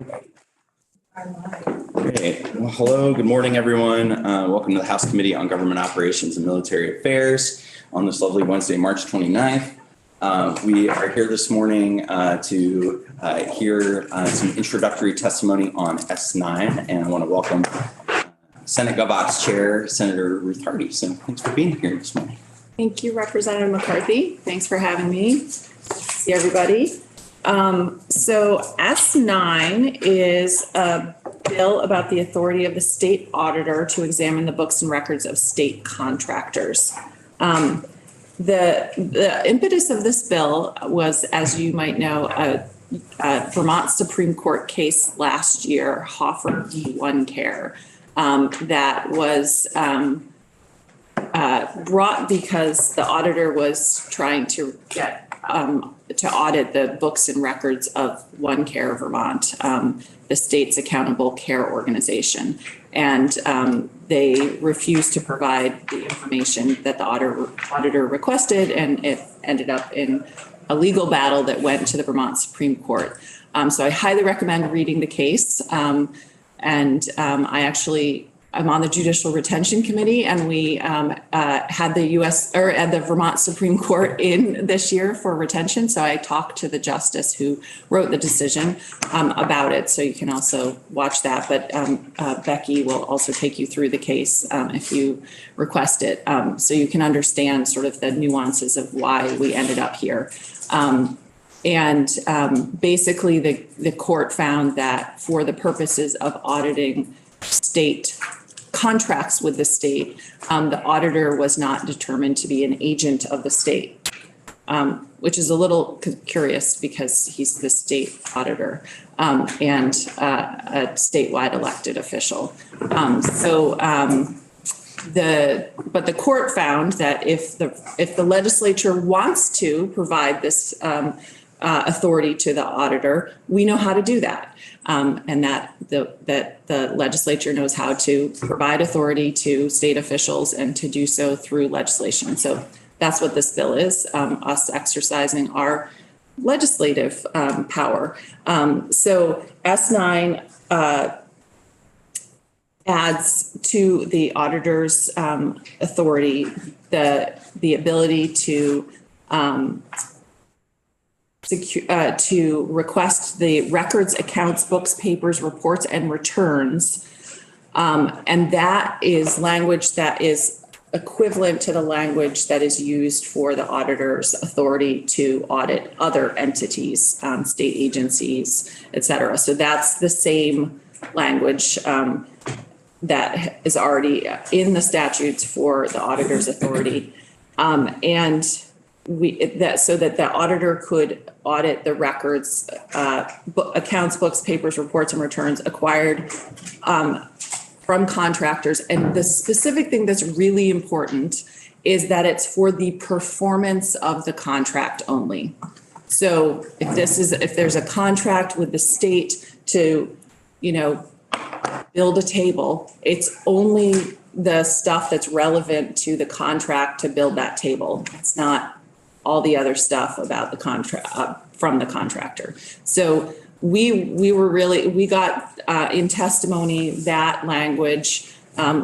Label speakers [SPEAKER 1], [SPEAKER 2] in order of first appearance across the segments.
[SPEAKER 1] Great. Well, hello, good morning, everyone. Welcome to the House Committee on Government Operations and Military Affairs on this lovely Wednesday, March 29th. We are here this morning to hear some introductory testimony on S9, and I want to welcome Senate GovOps Chair, Senator Ruth Hardy. So thanks for being here this morning.
[SPEAKER 2] Thank you, Representative McCarthy. Thanks for having me. See everybody. So S9 is a bill about the authority of the state auditor to examine the books and records of state contractors. The impetus of this bill was, as you might know, a Vermont Supreme Court case last year, Hoffer v. OneCare, that was brought because the auditor was trying to get to audit the books and records of OneCare Vermont, the state's accountable care organization. And they refused to provide the information that the auditor requested, and it ended up in a legal battle that went to the Vermont Supreme Court. So I highly recommend reading the case. I'm on the Judicial Retention Committee, and we had the Vermont Supreme Court in this year for retention. So I talked to the justice who wrote the decision about it. So you can also watch that. But Becky will also take you through the case if you request it, so you can understand sort of the nuances of why we ended up here. Basically, the court found that for the purposes of auditing state contracts with the state, the auditor was not determined to be an agent of the state, which is a little curious because he's the state auditor and a statewide elected official. But the court found that if the legislature wants to provide this authority to the auditor, we know how to do that. And that the legislature knows how to provide authority to state officials and to do so through legislation. So that's what this bill is, us exercising our legislative power. So S9 adds to the auditor's authority the ability to request the records, accounts, books, papers, reports, and returns. And that is language that is equivalent to the language that is used for the auditor's authority to audit other entities, state agencies, et cetera. So that's the same language that is already in the statutes for the auditor's authority. So that the auditor could audit the records, accounts, books, papers, reports, and returns acquired from contractors. And the specific thing that's really important is that it's for the performance of the contract only. So if there's a contract with the state to, build a table, it's only the stuff that's relevant to the contract to build that table. It's not all the other stuff about the contract from the contractor. So we got in testimony that language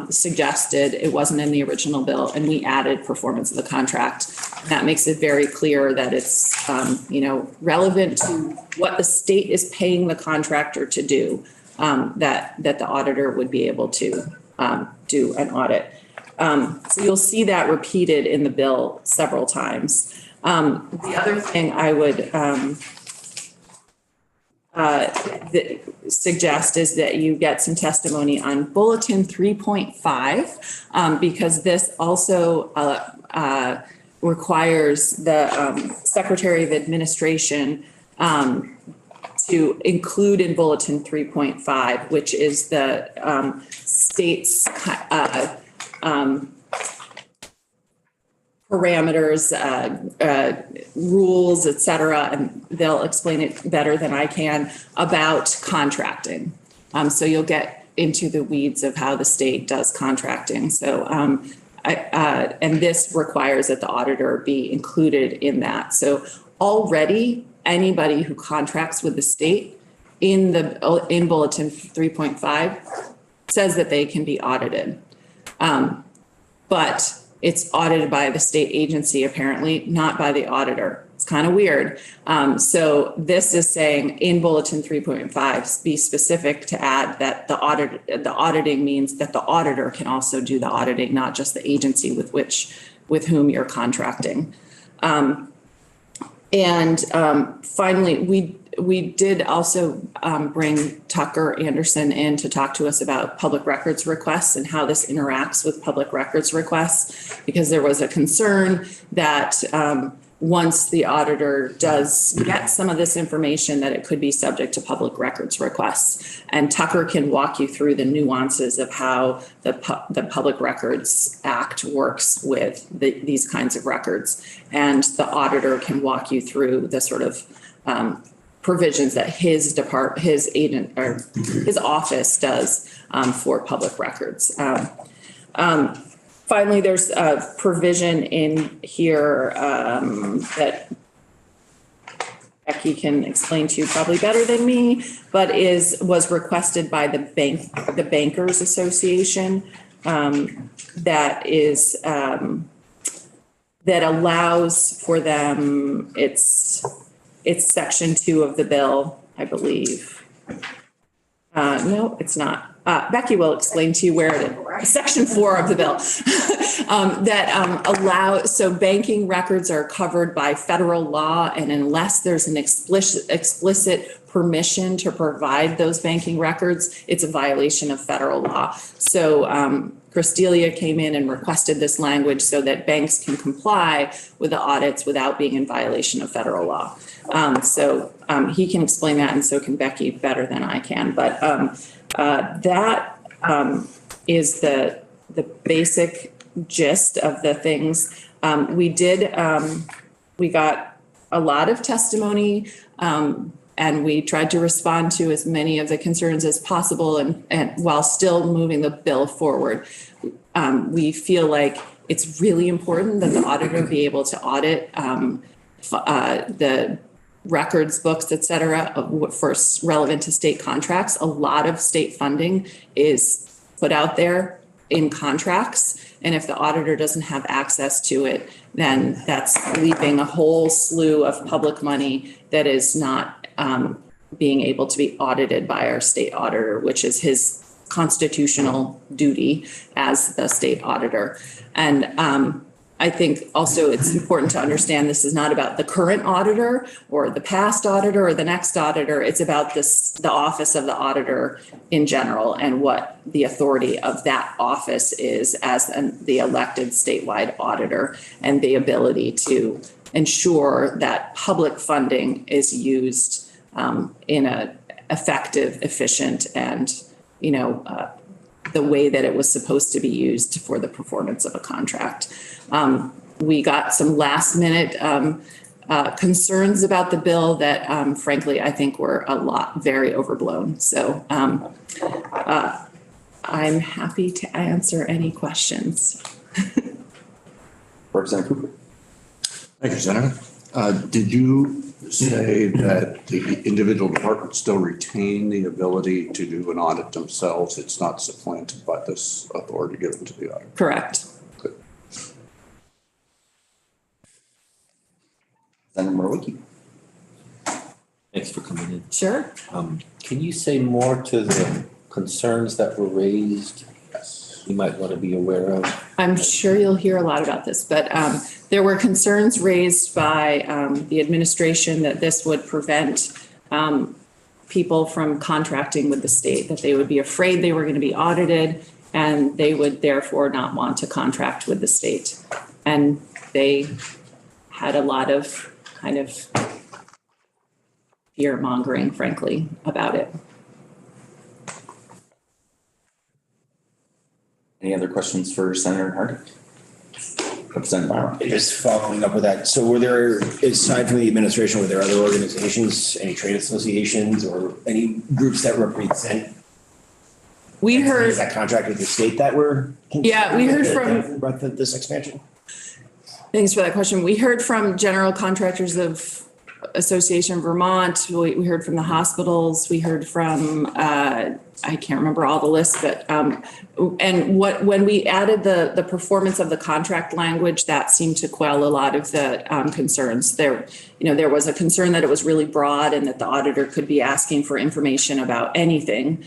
[SPEAKER 2] suggested it wasn't in the original bill, and we added performance of the contract. That makes it very clear that it's relevant to what the state is paying the contractor to do, that the auditor would be able to do an audit. So you'll see that repeated in the bill several times. The other thing I would suggest is that you get some testimony on Bulletin 3.5, because this also requires the Secretary of Administration to include in Bulletin 3.5, which is the state's parameters, rules, et cetera, and they'll explain it better than I can about contracting. So you'll get into the weeds of how the state does contracting. So, and this requires that the auditor be included in that. So already anybody who contracts with the state in Bulletin 3.5 says that they can be audited. But it's audited by the state agency, apparently, not by the auditor. It's kind of weird. So this is saying in Bulletin 3.5, be specific to add that the auditing means that the auditor can also do the auditing, not just the agency with whom you're contracting. Finally, we did also bring Tucker Anderson in to talk to us about public records requests and how this interacts with public records requests, because there was a concern that once the auditor does get some of this information, that it could be subject to public records requests. And Tucker can walk you through the nuances of how the Public Records Act works with these kinds of records. And the auditor can walk you through the sort of provisions that his office does for public records. Finally, there's a provision in here that Becky can explain to you probably better than me, but was requested by the Bankers Association, that allows for them. It's section 2 of the bill, I believe. No, it's not. Becky will explain to you where it is. Section 4 of the bill so banking records are covered by federal law, and unless there's an explicit permission to provide those banking records, it's a violation of federal law. So Christelia came in and requested this language so that banks can comply with the audits without being in violation of federal law. He can explain that, and so can Becky better than I can. But that is the basic gist of the things. We got a lot of testimony, and we tried to respond to as many of the concerns as possible, and while still moving the bill forward. We feel like it's really important that the auditor be able to audit the records, books, et cetera, first relevant to state contracts. A lot of state funding is put out there in contracts. And if the auditor doesn't have access to it, then that's leaving a whole slew of public money that is not being able to be audited by our state auditor, which is his constitutional duty as the state auditor. And I think also it's important to understand this is not about the current auditor or the past auditor or the next auditor. It's about the office of the auditor in general and what the authority of that office is as the elected statewide auditor, and the ability to ensure that public funding is used in a effective, efficient, and the way that it was supposed to be used for the performance of a contract. We got some last minute concerns about the bill that frankly, I think were very overblown. So I'm happy to answer any questions.
[SPEAKER 1] Representative Cooper.
[SPEAKER 3] Thank you, Senator. Did you say that the individual departments still retain the ability to do an audit themselves? It's not supplanted by this authority given to the auditor?
[SPEAKER 2] Correct.
[SPEAKER 3] Good.
[SPEAKER 1] Senator Murwicki.
[SPEAKER 4] Thanks for coming in.
[SPEAKER 2] Sure.
[SPEAKER 4] Can you say more to the concerns that were raised?
[SPEAKER 3] Yes.
[SPEAKER 4] You might want to be aware of.
[SPEAKER 2] I'm sure you'll hear a lot about this, but there were concerns raised by the administration that this would prevent people from contracting with the state, that they would be afraid they were going to be audited, and they would therefore not want to contract with the state. And they had a lot of kind of fear mongering, frankly, about it.
[SPEAKER 1] Any other questions for Senator Harding? Representative Byron.
[SPEAKER 5] Just following up with that. So were there, aside from the administration, were there other organizations, any trade associations or any groups that represent
[SPEAKER 2] We heard
[SPEAKER 5] that contract with the state that were?
[SPEAKER 2] Yeah, we heard from
[SPEAKER 5] this expansion.
[SPEAKER 2] Thanks for that question. We heard from general contractors of Association of Vermont, we heard from the hospitals, we heard from, I can't remember all the lists, but, and when we added the performance of the contract language, that seemed to quell a lot of the concerns. There was a concern that it was really broad and that the auditor could be asking for information about anything.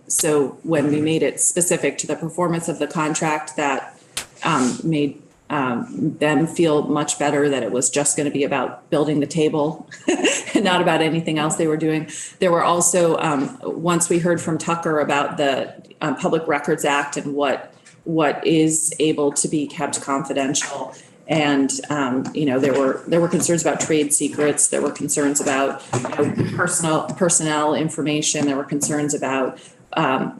[SPEAKER 2] So when we made it specific to the performance of the contract, that made them feel much better that it was just going to be about building the table and not about anything else they were doing. There were also, once we heard from Tucker about the Public Records Act and what is able to be kept confidential. And, there were concerns about trade secrets. There were concerns about personnel information. There were concerns about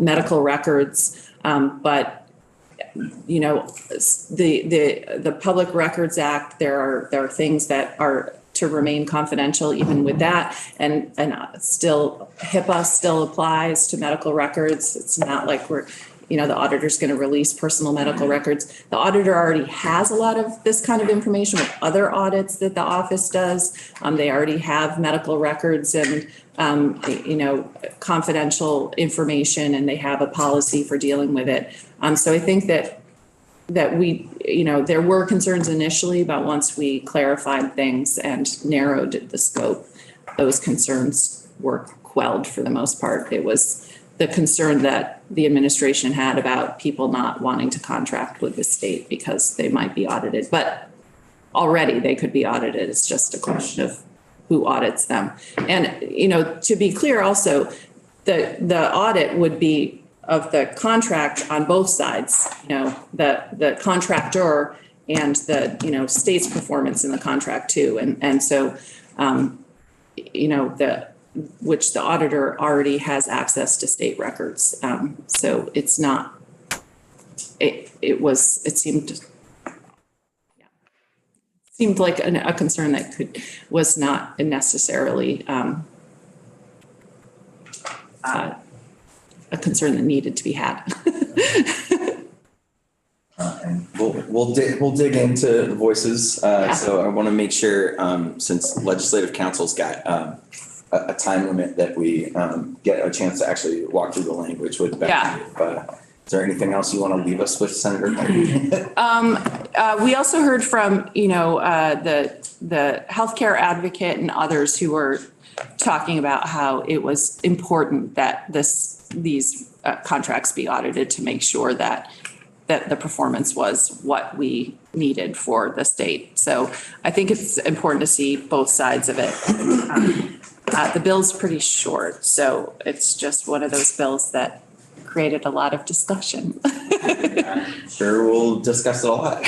[SPEAKER 2] medical records. But the Public Records Act, there are things that are to remain confidential even with that, and still HIPAA still applies to medical records. It's not like the auditor's going to release personal medical records. The auditor already has a lot of this kind of information with other audits that the office does. They already have medical records and confidential information, and they have a policy for dealing with it. So I think that we, there were concerns initially, but once we clarified things and narrowed the scope, those concerns were quelled for the most part. It was the concern that the administration had about people not wanting to contract with the state because they might be audited, but already they could be audited. It's just a question of who audits them. And, to be clear also, the audit would be of the contract on both sides, the contractor and the, state's performance in the contract too. And so, which the auditor already has access to state records. So it's not, it seemed like a concern that was not necessarily a concern that needed to be had.
[SPEAKER 1] And we'll dig into the voices. So I want to make sure, since Legislative Council's got a time limit, that we get a chance to actually walk through the language with Becky. Is there anything else you want to leave us with, Senator?
[SPEAKER 2] We also heard from, the healthcare advocate and others who were talking about how it was important that these contracts be audited to make sure that the performance was what we needed for the state. So I think it's important to see both sides of it. The bill's pretty short, so it's just one of those bills that created a lot of discussion.
[SPEAKER 1] I'm sure we'll discuss it a lot.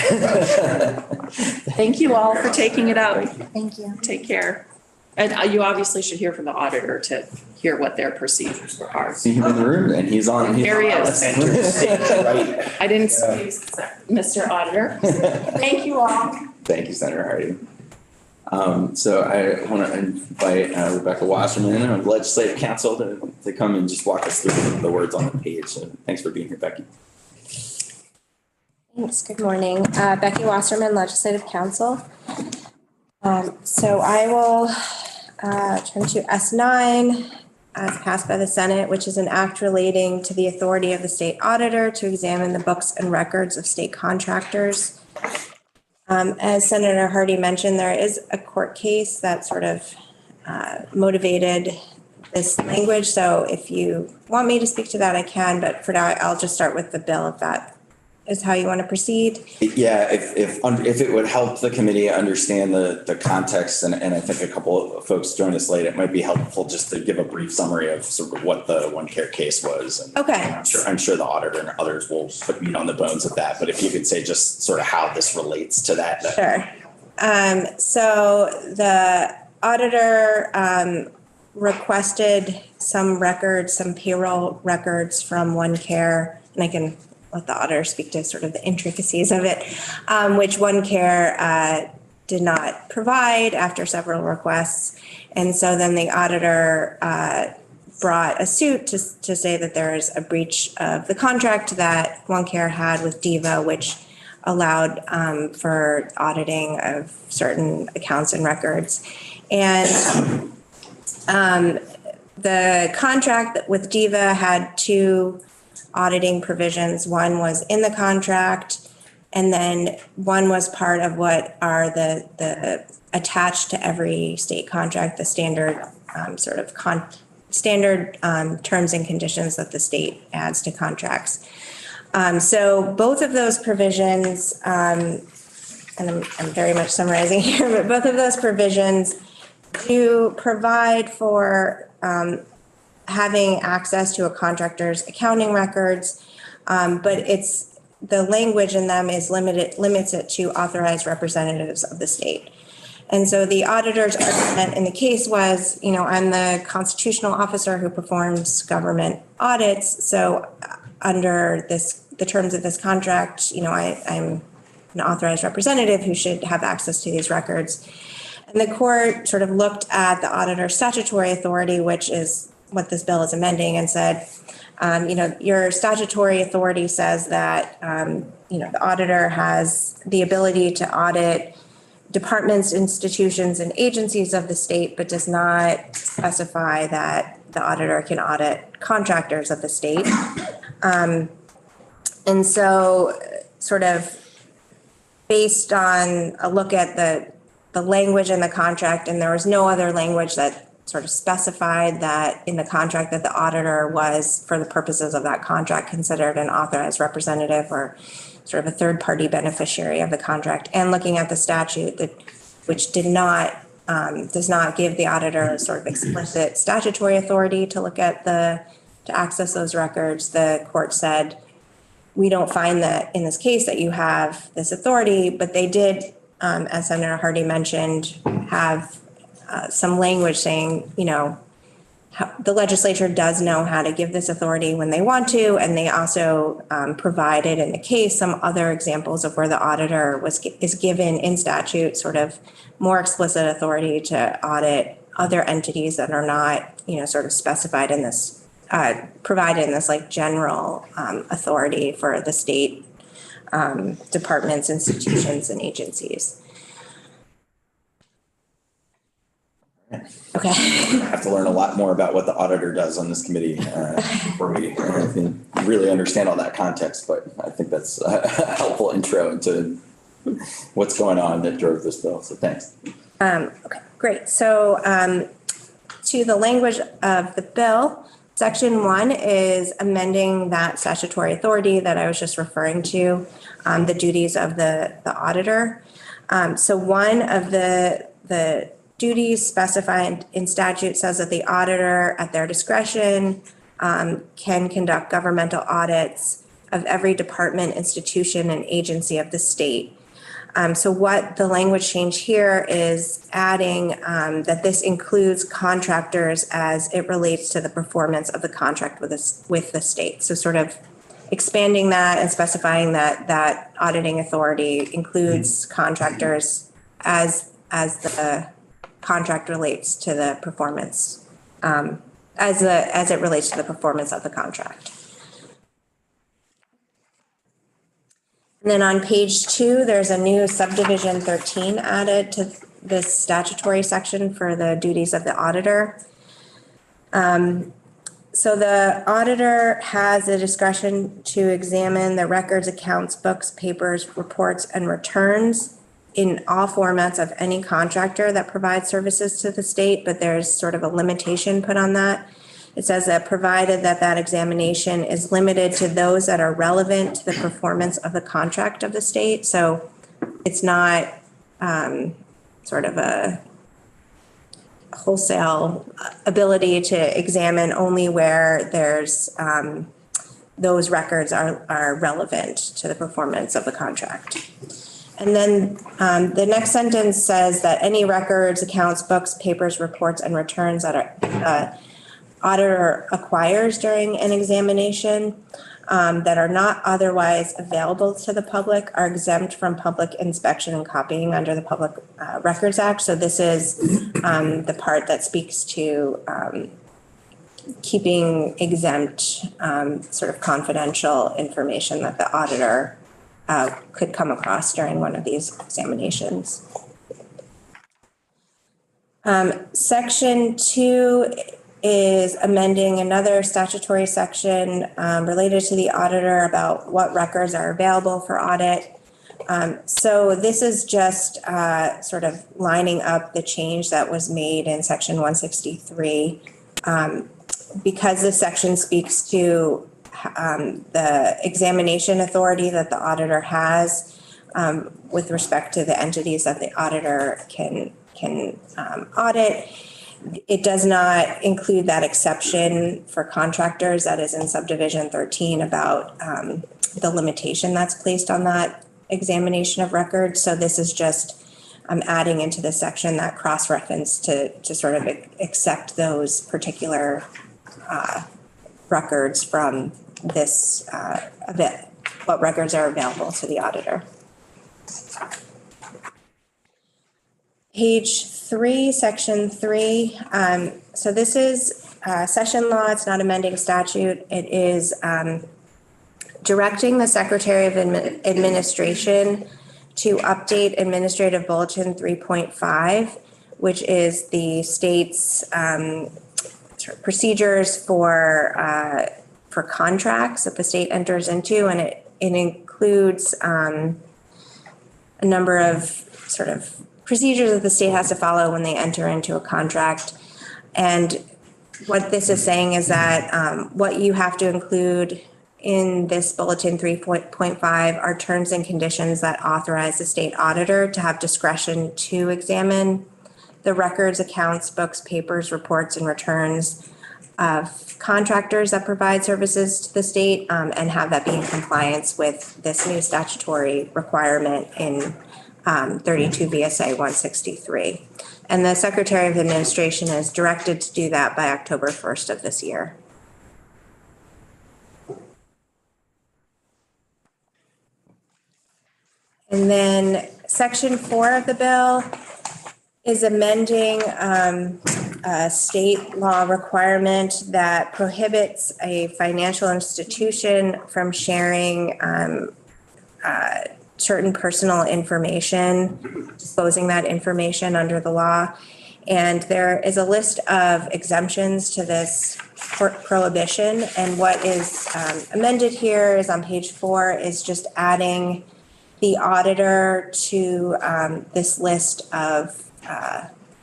[SPEAKER 2] Thank you all for taking it up.
[SPEAKER 6] Thank you.
[SPEAKER 2] Take care. And you obviously should hear from the auditor to hear what their procedures are.
[SPEAKER 1] See him in the room, and he's on.
[SPEAKER 2] There he is.
[SPEAKER 5] Right.
[SPEAKER 2] I didn't see Mr. Auditor. Thank you all.
[SPEAKER 1] Thank you, Senator Hardy. So I want to invite Rebecca Wasserman of Legislative Council to come and just walk us through the words on the page. So thanks for being here, Becky.
[SPEAKER 6] Thanks. Good morning. Becky Wasserman, Legislative Council. So I will turn to S9 as passed by the Senate, which is an act relating to the authority of the state auditor to examine the books and records of state contractors. As Senator Hardy mentioned, there is a court case that sort of motivated this language. So if you want me to speak to that, I can, but for now, I'll just start with the bill if that is how you want to proceed.
[SPEAKER 1] Yeah, if it would help the committee understand the context, and I think a couple of folks joined us late, it might be helpful just to give a brief summary of sort of what the OneCare case was. And
[SPEAKER 6] Okay.
[SPEAKER 1] I'm sure the auditor and others will put meat on the bones of that, but if you could say just sort of how this relates to that.
[SPEAKER 6] Sure. So the auditor requested some records, some payroll records from OneCare, and I can let the auditor speak to sort of the intricacies of it, which OneCare did not provide after several requests. And so then the auditor brought a suit to say that there is a breach of the contract that OneCare had with DEVA, which allowed for auditing of certain accounts and records. And the contract with DIVA had two auditing provisions. One was in the contract, and then one was part of what are the attached to every state contract, the standard standard terms and conditions that the state adds to contracts. So both of those provisions, and I'm very much summarizing here, but both of those provisions do provide for having access to a contractor's accounting records, but it's the language in them is limits it to authorized representatives of the state. And so the auditor's argument in the case was, I'm the constitutional officer who performs government audits. So under the terms of this contract, I'm an authorized representative who should have access to these records. And the court sort of looked at the auditor's statutory authority, which is what this bill is amending, and said, your statutory authority says that, the auditor has the ability to audit departments, institutions, and agencies of the state, but does not specify that the auditor can audit contractors of the state. And so sort of based on a look at the language in the contract, and there was no other language that sort of specified that in the contract that the auditor was, for the purposes of that contract, considered an authorized representative or sort of a third-party beneficiary of the contract, and looking at the statute which does not give the auditor sort of explicit statutory authority to look at to access those records, the court said, we don't find that in this case that you have this authority, but they did, as Senator Hardy mentioned, have some language saying, the legislature does know how to give this authority when they want to, and they also provided in the case some other examples of where the auditor is given in statute sort of more explicit authority to audit other entities that are not, sort of specified in this, provided in this like general authority for the state departments, institutions, and agencies. Okay.
[SPEAKER 1] I have to learn a lot more about what the auditor does on this committee before we really understand all that context, but I think that's a helpful intro into what's going on that drove this bill, so thanks.
[SPEAKER 6] Okay, great. So to the language of the bill, Section 1 is amending that statutory authority that I was just referring to, the duties of the auditor. So one of the duties specified in statute says that the auditor, at their discretion, can conduct governmental audits of every department, institution, and agency of the state. So what the language change here is adding that this includes contractors as it relates to the performance of the contract with the state. So sort of expanding that and specifying that auditing authority includes contractors as the contract relates to the performance, as it relates to the performance of the contract. And then on page 2, there's a new subdivision 13 added to this statutory section for the duties of the auditor. So the auditor has the discretion to examine the records, accounts, books, papers, reports, and returns in all formats of any contractor that provides services to the state, but there's sort of a limitation put on that. It says that provided that examination is limited to those that are relevant to the performance of the contract of the state. So it's not sort of a wholesale ability to examine only where there's those records are relevant to the performance of the contract. And then the next sentence says that any records, accounts, books, papers, reports, and returns that are auditor acquires during an examination that are not otherwise available to the public are exempt from public inspection and copying under the Public Records Act. So this is the part that speaks to keeping exempt sort of confidential information that the auditor could come across during one of these examinations. Section 2 is amending another statutory section related to the auditor about what records are available for audit. So this is just sort of lining up the change that was made in section 163. Because this section speaks to the examination authority that the auditor has with respect to the entities that the auditor can audit. It does not include that exception for contractors that is in subdivision 13 about the limitation that's placed on that examination of records. So this is just adding into the section that cross-reference to sort of accept those particular records from this what records are available to the auditor. Page 3, section 3. So this is session law. It's not amending statute. It is directing the Secretary of Administration to update Administrative Bulletin 3.5, which is the state's procedures for contracts that the state enters into, and it includes a number of sort of procedures that the state has to follow when they enter into a contract. And what this is saying is that what you have to include in this bulletin 3.5 are terms and conditions that authorize the state auditor to have discretion to examine the records, accounts, books, papers, reports, and returns of contractors that provide services to the state, and have that be in compliance with this new statutory requirement in 32 VSA 163. And the Secretary of Administration is directed to do that by October 1st of this year. And then section 4 of the bill is amending a state law requirement that prohibits a financial institution from sharing certain personal information, disclosing that information under the law. And there is a list of exemptions to this prohibition. And what is amended here is on page 4 is just adding the auditor to this list of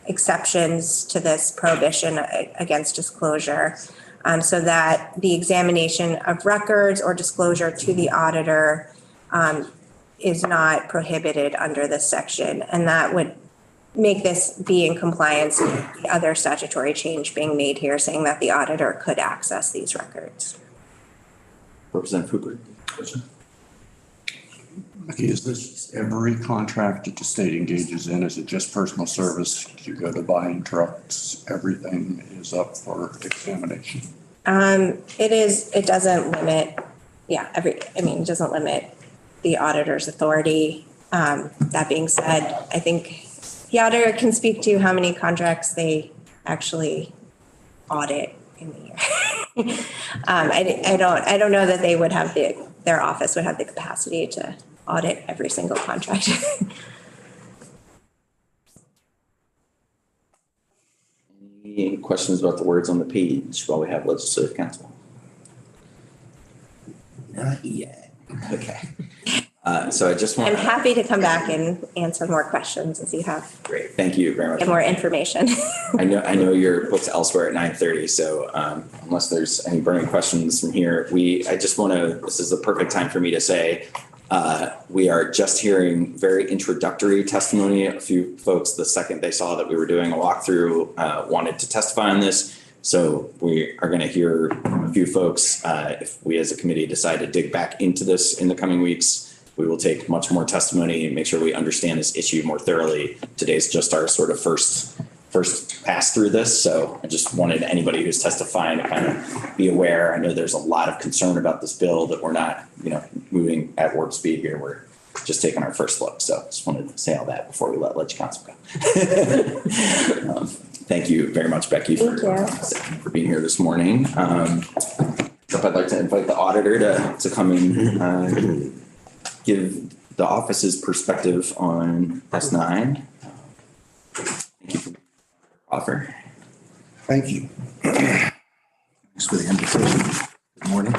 [SPEAKER 6] exceptions to this prohibition against disclosure, so that the examination of records or disclosure to the auditor is not prohibited under this section. And that would make this be in compliance with the other statutory change being made here, saying that the auditor could access these records.
[SPEAKER 1] Representative Hooper.
[SPEAKER 3] Becky, is this every contract that the state engages in? Is it just personal service? You go to buying trucks, everything is up for examination?
[SPEAKER 6] It doesn't limit, it doesn't limit the auditor's authority. That being said, I think the auditor can speak to how many contracts they actually audit in the year. I don't know that they would have their office would have the capacity to audit every single contract.
[SPEAKER 1] Any questions about the words on the page while we have legislative counsel? Not yet. Okay. So I just want
[SPEAKER 6] I'm happy to come back and answer more questions as you have.
[SPEAKER 1] Great. Thank you very much.
[SPEAKER 6] Get more information.
[SPEAKER 1] I know you're booked elsewhere at 9:30, so unless there's any burning questions from here, this is the perfect time for me to say, we are just hearing very introductory testimony. A few folks, the second they saw that we were doing a walkthrough, wanted to testify on this. So we are going to hear a few folks. If we as a committee decide to dig back into this in the coming weeks, we will take much more testimony and make sure we understand this issue more thoroughly. Today's just our sort of first pass through this. So I just wanted anybody who's testifying to kind of be aware. I know there's a lot of concern about this bill, that we're not, moving at warp speed here. We're just taking our first look. So just wanted to say all that before we let counsel go. Thank you very much, Becky, for being here this morning. I'd like to invite the auditor to come in give the office's perspective on S9. Thank you for offer.
[SPEAKER 7] Thank you. Thanks for the invitation. Good morning.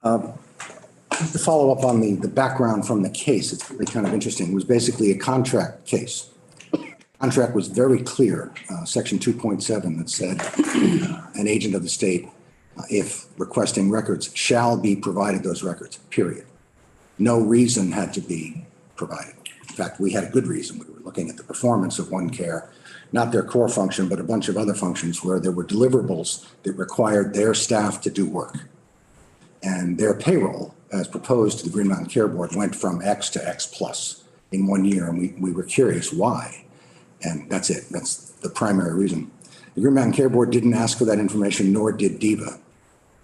[SPEAKER 7] To follow up on the background from the case, it's really kind of interesting. It was basically a contract case. Contract was very clear, section 2.7 that said an agent of the state, if requesting records, shall be provided those records, period. No reason had to be provided. In fact, we had a good reason. We were looking at the performance of OneCare, not their core function, but a bunch of other functions where there were deliverables that required their staff to do work. And their payroll, as proposed to the Green Mountain Care Board, went from X to X plus in 1 year. And we were curious why. And that's it. That's the primary reason. The Green Mountain Care Board didn't ask for that information, nor did DEVA.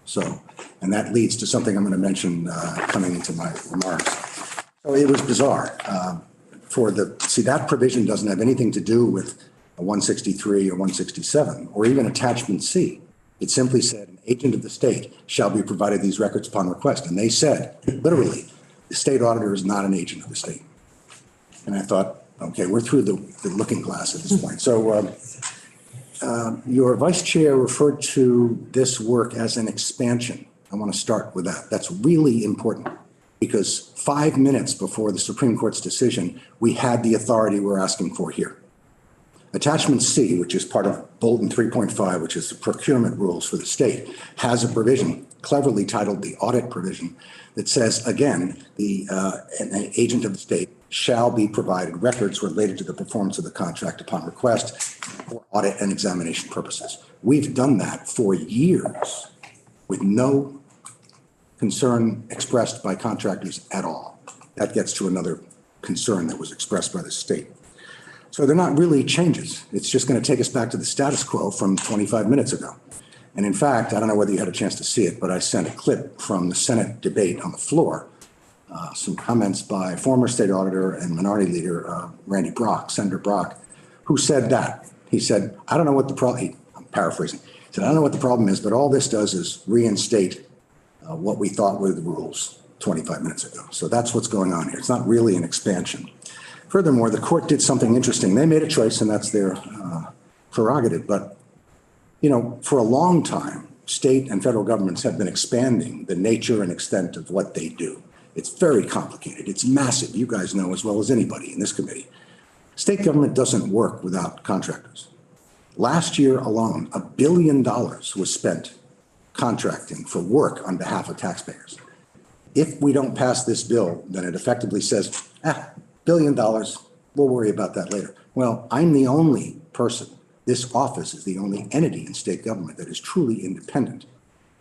[SPEAKER 7] So, and that leads to something I'm going to mention coming into my remarks. So it was bizarre. See, that provision doesn't have anything to do with a 163 or 167 or even attachment C. It simply said an agent of the state shall be provided these records upon request. And they said, literally, the state auditor is not an agent of the state. And I thought, okay, we're through the looking glass at this point. So your vice chair referred to this work as an expansion. I want to start with that. That's really important because 5 minutes before the Supreme Court's decision, we had the authority we're asking for here. Attachment C, which is part of Bolton 3.5, which is the procurement rules for the state, has a provision cleverly titled the audit provision that says, again, an agent of the state shall be provided records related to the performance of the contract upon request for audit and examination purposes. We've done that for years with no concern expressed by contractors at all. That gets to another concern that was expressed by the state. So they're not really changes. It's just going to take us back to the status quo from 25 minutes ago. And in fact, I don't know whether you had a chance to see it, but I sent a clip from the Senate debate on the floor, some comments by former state auditor and minority leader Randy Brock, Senator Brock, who said that. He said, I don't know what the problem, I'm paraphrasing, he said, I don't know what the problem is, but all this does is reinstate what we thought were the rules 25 minutes ago. So that's what's going on here. It's not really an expansion. Furthermore, the court did something interesting. They made a choice, and that's their prerogative. But, you know, for a long time, state and federal governments have been expanding the nature and extent of what they do. It's very complicated. It's massive. You guys know as well as anybody in this committee. State government doesn't work without contractors. Last year alone, $1 billion was spent contracting for work on behalf of taxpayers. If we don't pass this bill, then it effectively says, $1 billion, we'll worry about that later. Well, I'm the only person, this office is the only entity in state government that is truly independent.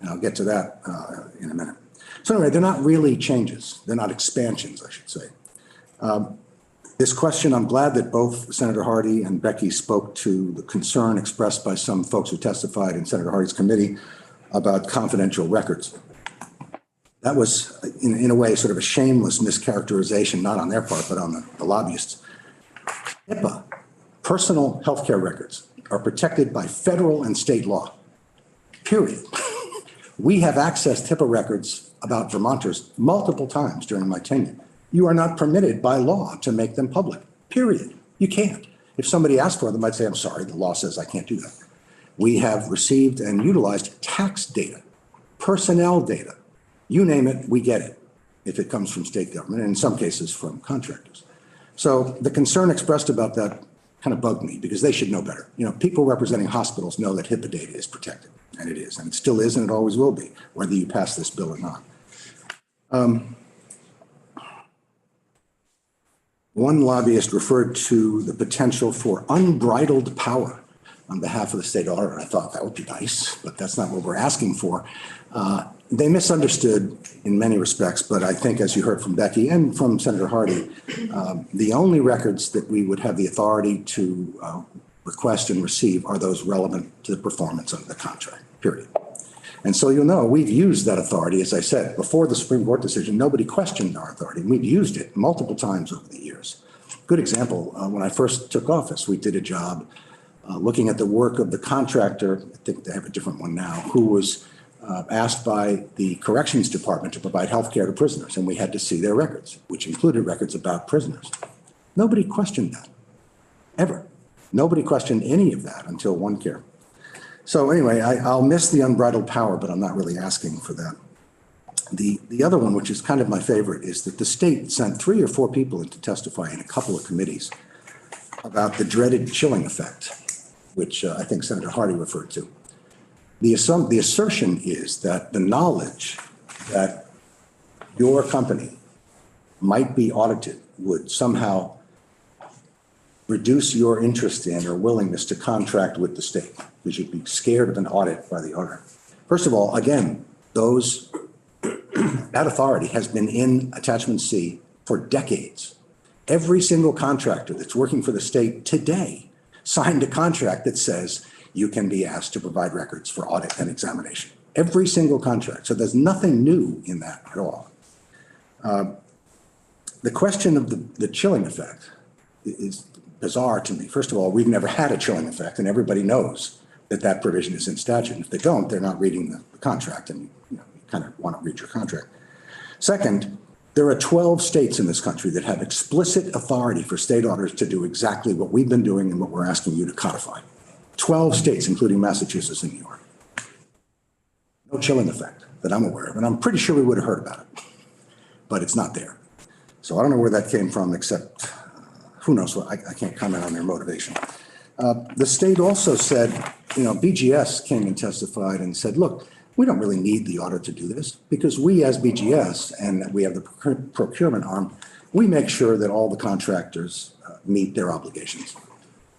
[SPEAKER 7] And I'll get to that in a minute. So anyway, they're not really changes. They're not expansions, I should say. This question, I'm glad that both Senator Hardy and Becky spoke to the concern expressed by some folks who testified in Senator Hardy's committee about confidential records. That was, in a way, sort of a shameless mischaracterization, not on their part, but on the lobbyists. HIPAA, personal healthcare records, are protected by federal and state law, period. We have accessed HIPAA records about Vermonters multiple times during my tenure. You are not permitted by law to make them public, period. You can't. If somebody asked for them, I'd say, I'm sorry, the law says I can't do that. We have received and utilized tax data, personnel data. You name it, we get it if it comes from state government, and in some cases from contractors. So the concern expressed about that kind of bugged me because they should know better. You know, people representing hospitals know that HIPAA data is protected, and it is, and it still is, and it always will be, whether you pass this bill or not. One lobbyist referred to the potential for unbridled power on behalf of the state auditor. I thought that would be nice, but that's not what we're asking for. They misunderstood in many respects, but I think, as you heard from Becky and from Senator Hardy, the only records that we would have the authority to request and receive are those relevant to the performance of the contract, period. And so you'll know we've used that authority, as I said, before the Supreme Court decision, nobody questioned our authority. We've used it multiple times over the years. Good example, when I first took office, we did a job looking at the work of the contractor, I think they have a different one now, who was asked by the corrections department to provide health care to prisoners, and we had to see their records, which included records about prisoners. Nobody questioned that, ever. Nobody questioned any of that until OneCare. So anyway, I'll miss the unbridled power, but I'm not really asking for that. The other one, which is kind of my favorite, is that the state sent 3 or 4 people in to testify in a couple of committees about the dreaded chilling effect, which I think Senator Hardy referred to. The assertion is that the knowledge that your company might be audited would somehow reduce your interest in or willingness to contract with the state, because you'd be scared of an audit by the auditor. First of all, again, that authority has been in Attachment C for decades. Every single contractor that's working for the state today signed a contract that says you can be asked to provide records for audit and examination. Every single contract. So there's nothing new in that at all. The question of the chilling effect is bizarre to me. First of all, we've never had a chilling effect, and everybody knows that provision is in statute. And if they don't, they're not reading the contract, and you kind of want to read your contract. Second, there are 12 states in this country that have explicit authority for state auditors to do exactly what we've been doing and what we're asking you to codify. 12 states, including Massachusetts and New York. No chilling effect that I'm aware of, and I'm pretty sure we would have heard about it, but it's not there. So I don't know where that came from, except who knows what, I can't comment on their motivation. The state also said, BGS came and testified and said, look, we don't really need the auditor to do this because we as BGS, and we have the procurement arm, we make sure that all the contractors meet their obligations.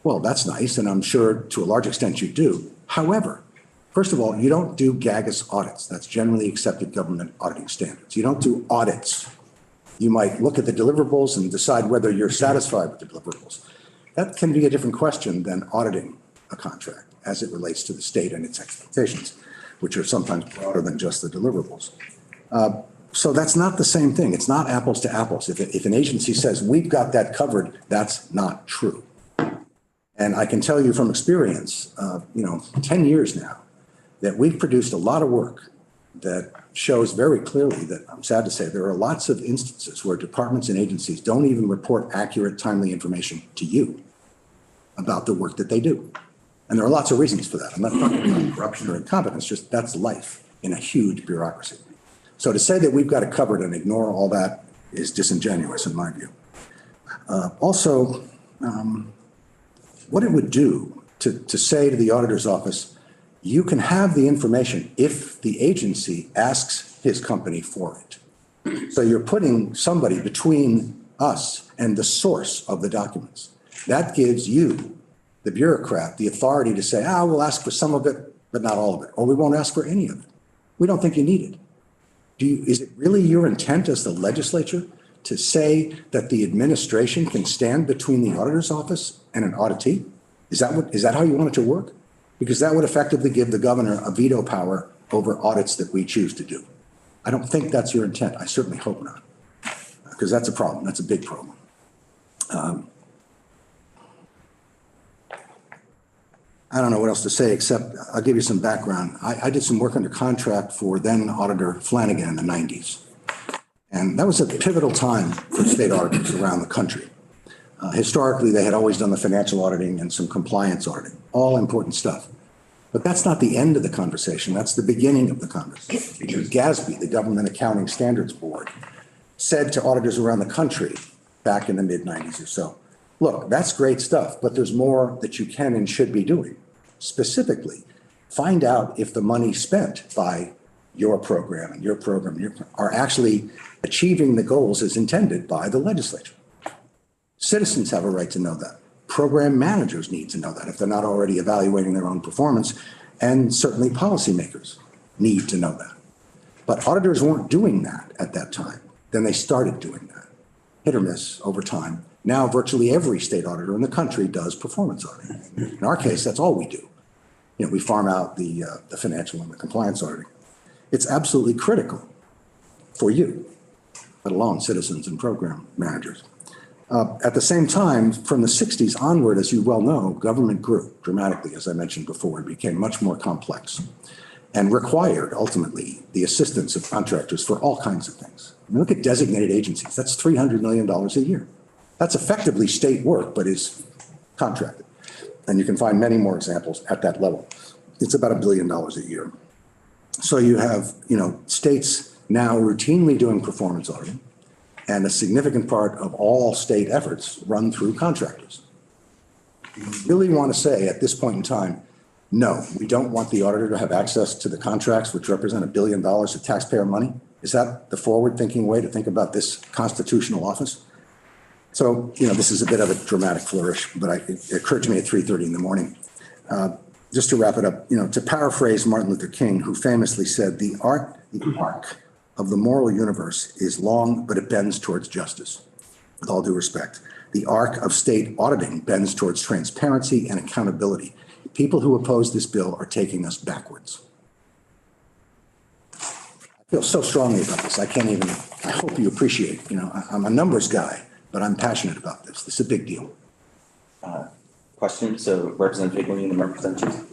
[SPEAKER 7] Well, that's nice, and I'm sure to a large extent you do. However, first of all, you don't do GAGAS audits. That's generally accepted government auditing standards. You don't do audits. You might look at the deliverables and decide whether you're satisfied with the deliverables. That can be a different question than auditing a contract as it relates to the state and its expectations, which are sometimes broader than just the deliverables. So that's not the same thing. It's not apples to apples. If an agency says, we've got that covered, that's not true. And I can tell you from experience, 10 years now, that we've produced a lot of work that shows very clearly that, I'm sad to say, there are lots of instances where departments and agencies don't even report accurate, timely information to you about the work that they do. And there are lots of reasons for that. I'm not talking about corruption or incompetence, just that's life in a huge bureaucracy. So to say that we've got it covered and ignore all that is disingenuous in my view. Also, what it would do to say to the auditor's office, you can have the information if the agency asks his company for it. So you're putting somebody between us and the source of the documents. That gives you, the bureaucrat, the authority to say, we'll ask for some of it, but not all of it, or we won't ask for any of it. We don't think you need it. Is it really your intent as the legislature to say that the administration can stand between the auditor's office and an auditee? Is that how you want it to work? Because that would effectively give the governor a veto power over audits that we choose to do. I don't think that's your intent. I certainly hope not, because that's a problem. That's a big problem. I don't know what else to say, except I'll give you some background. I did some work under contract for then Auditor Flanagan in the 90s. And that was a pivotal time for state auditors around the country. Historically, they had always done the financial auditing and some compliance auditing, all important stuff. But that's not the end of the conversation. That's the beginning of the conversation. Because GASB, the Government Accounting Standards Board, said to auditors around the country back in the mid-90s or so, look, that's great stuff, but there's more that you can and should be doing. Specifically, find out if the money spent by your program and your program are actually achieving the goals as intended by the legislature. Citizens have a right to know that. Program managers need to know that if they're not already evaluating their own performance, and certainly policymakers need to know that. But auditors weren't doing that at that time. Then they started doing that. Hit or miss over time. Now virtually every state auditor in the country does performance auditing. In our case, that's all we do. We farm out the financial and the compliance auditing. It's absolutely critical for you, let alone citizens and program managers. At the same time, from the 60s onward, as you well know, government grew dramatically, as I mentioned before. It became much more complex. and required ultimately the assistance of contractors for all kinds of things. I mean, look at designated agencies. That's $300 million a year. That's effectively state work, but is contracted. And you can find many more examples at that level. It's about $1 billion a year. So you have, states now routinely doing performance auditing, and a significant part of all state efforts run through contractors. You really want to say at this point in time, no, we don't want the auditor to have access to the contracts, which represent $1 billion of taxpayer money? Is that the forward-thinking way to think about this constitutional office? So, this is a bit of a dramatic flourish, but it occurred to me at 3:30 in the morning. Just to wrap it up, to paraphrase Martin Luther King, who famously said, the arc of the moral universe is long, but it bends towards justice. With all due respect, the arc of state auditing bends towards transparency and accountability. People who oppose this bill are taking us backwards. I feel so strongly about this. I hope you appreciate, I'm a numbers guy, but I'm passionate about this. This is a big deal.
[SPEAKER 1] Question, so Representative Higley and Representative.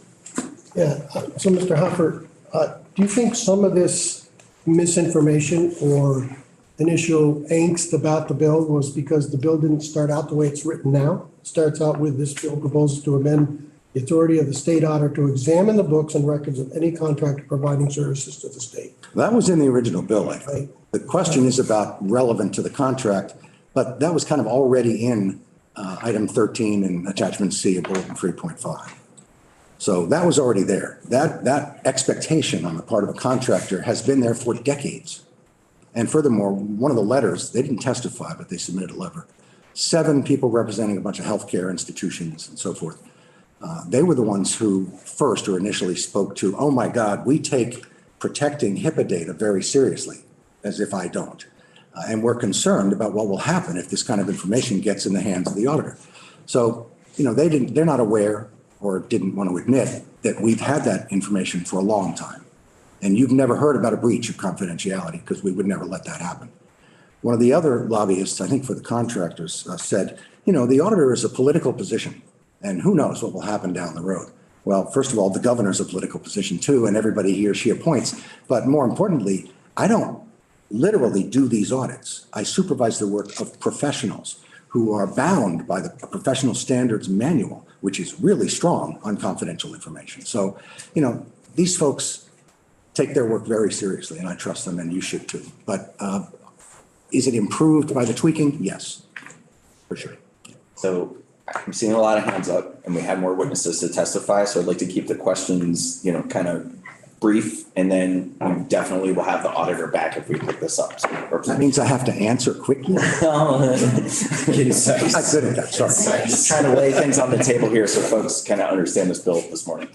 [SPEAKER 8] Yeah, so Mr. Hoffer, do you think some of this misinformation or initial angst about the bill was because the bill didn't start out the way it's written now? It starts out with this bill proposes to amend the authority of the state auditor to examine the books and records of any contractor providing services to the state.
[SPEAKER 7] That was in the original bill, I think.
[SPEAKER 8] Right.
[SPEAKER 7] The question is about relevant to the contract, but that was kind of already in item 13 and attachment C of bulletin 3.5. So that was already there. That expectation on the part of a contractor has been there for decades. And furthermore, one of the letters, they didn't testify, but they submitted a letter. 7 people representing a bunch of healthcare institutions and so forth. They were the ones who first or initially spoke to, oh my God, we take protecting HIPAA data very seriously, as if I don't. And we're concerned about what will happen if this kind of information gets in the hands of the auditor. So, they're not aware or didn't want to admit that we've had that information for a long time. And you've never heard about a breach of confidentiality because we would never let that happen. One of the other lobbyists, I think for the contractors, said, the auditor is a political position and who knows what will happen down the road. Well, first of all, the governor's a political position too, and everybody he or she appoints. But more importantly, I don't literally do these audits. I supervise the work of professionals who are bound by the professional standards manual, which is really strong on confidential information. So, these folks take their work very seriously, and I trust them, and you should too. But is it improved by the tweaking? Yes, for sure.
[SPEAKER 1] So I'm seeing a lot of hands up, and we have more witnesses to testify. So I'd like to keep the questions, kind of brief, and then we definitely will have the auditor back if we pick this up. So,
[SPEAKER 7] That means I have to answer quickly?
[SPEAKER 1] concise.
[SPEAKER 7] I'm good at that, sorry.
[SPEAKER 1] Just trying to lay things on the table here so folks kind of understand this bill this morning.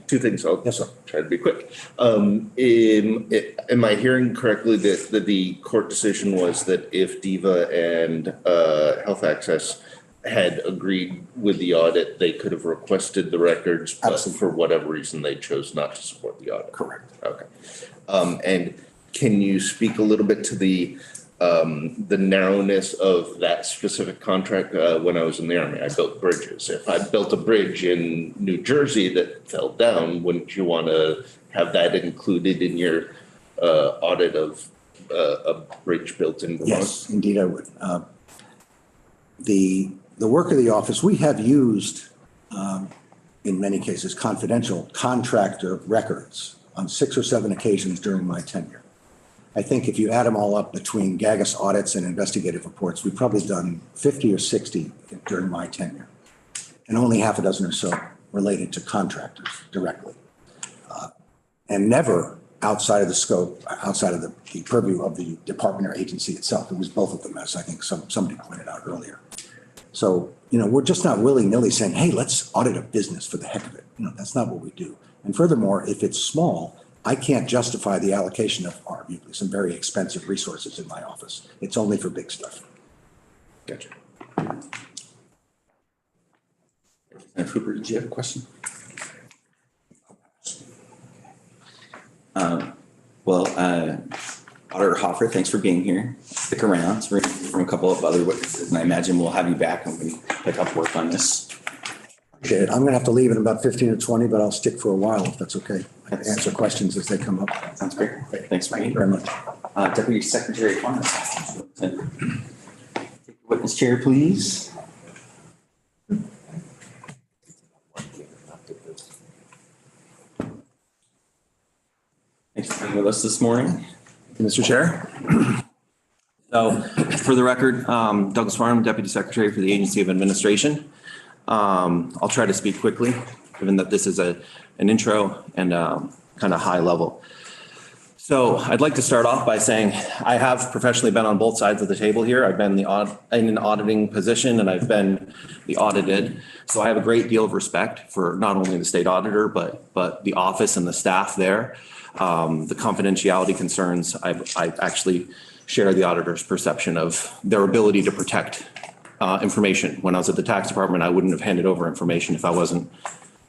[SPEAKER 9] Two things. I'll
[SPEAKER 7] Yes, sir.
[SPEAKER 9] try to be quick. Am I hearing correctly that the court decision was that if DEVA and Health Access had agreed with the audit, they could have requested the records, but
[SPEAKER 7] Absolutely.
[SPEAKER 9] for whatever reason, they chose not to support the audit?
[SPEAKER 7] Correct.
[SPEAKER 9] Okay. And can you speak a little bit to the narrowness of that specific contract? When I was in the Army, I built bridges. If I built a bridge in New Jersey that fell down, wouldn't you want to have that included in your audit of a bridge built in Vermont?
[SPEAKER 7] Yes, indeed I would. The work of the office, we have used, in many cases, confidential contractor records on 6 or 7 occasions during my tenure. I think if you add them all up between GAGAS audits and investigative reports, we've probably done 50 or 60 during my tenure, and only half a dozen or so related to contractors directly. And never outside of the scope, outside of the purview of the department or agency itself. It was both of them, as I think somebody pointed out earlier. So, we're just not willy-nilly saying, hey, let's audit a business for the heck of it. That's not what we do. And furthermore, if it's small, I can't justify the allocation of arguably some very expensive resources in my office. It's only for big stuff.
[SPEAKER 1] Gotcha. And Hooper, did you have a question? Auditor Hoffer, thanks for being here. Stick around. So we're going to hear from a couple of other witnesses, and I imagine we'll have you back when we pick up work on this.
[SPEAKER 7] Okay, I'm going to have to leave in about 15 or 20, but I'll stick for a while if that's okay. answer questions as they come up.
[SPEAKER 1] Sounds great. Thanks,
[SPEAKER 7] Thank you
[SPEAKER 1] Frankie.
[SPEAKER 7] very much.
[SPEAKER 1] Deputy Secretary Furness. Take the witness chair, please. Thanks for being with us this morning.
[SPEAKER 10] Mr. Chair. So for the record, Douglas Farnham, Deputy Secretary for the Agency of Administration. I'll try to speak quickly, given that this is an intro and kind of high level. So I'd like to start off by saying I have professionally been on both sides of the table here. I've been in an auditing position and I've been the audited. So I have a great deal of respect for not only the state auditor, but the office and the staff there. The confidentiality concerns, I actually share the auditor's perception of their ability to protect information. When I was at the tax department, I wouldn't have handed over information if I wasn't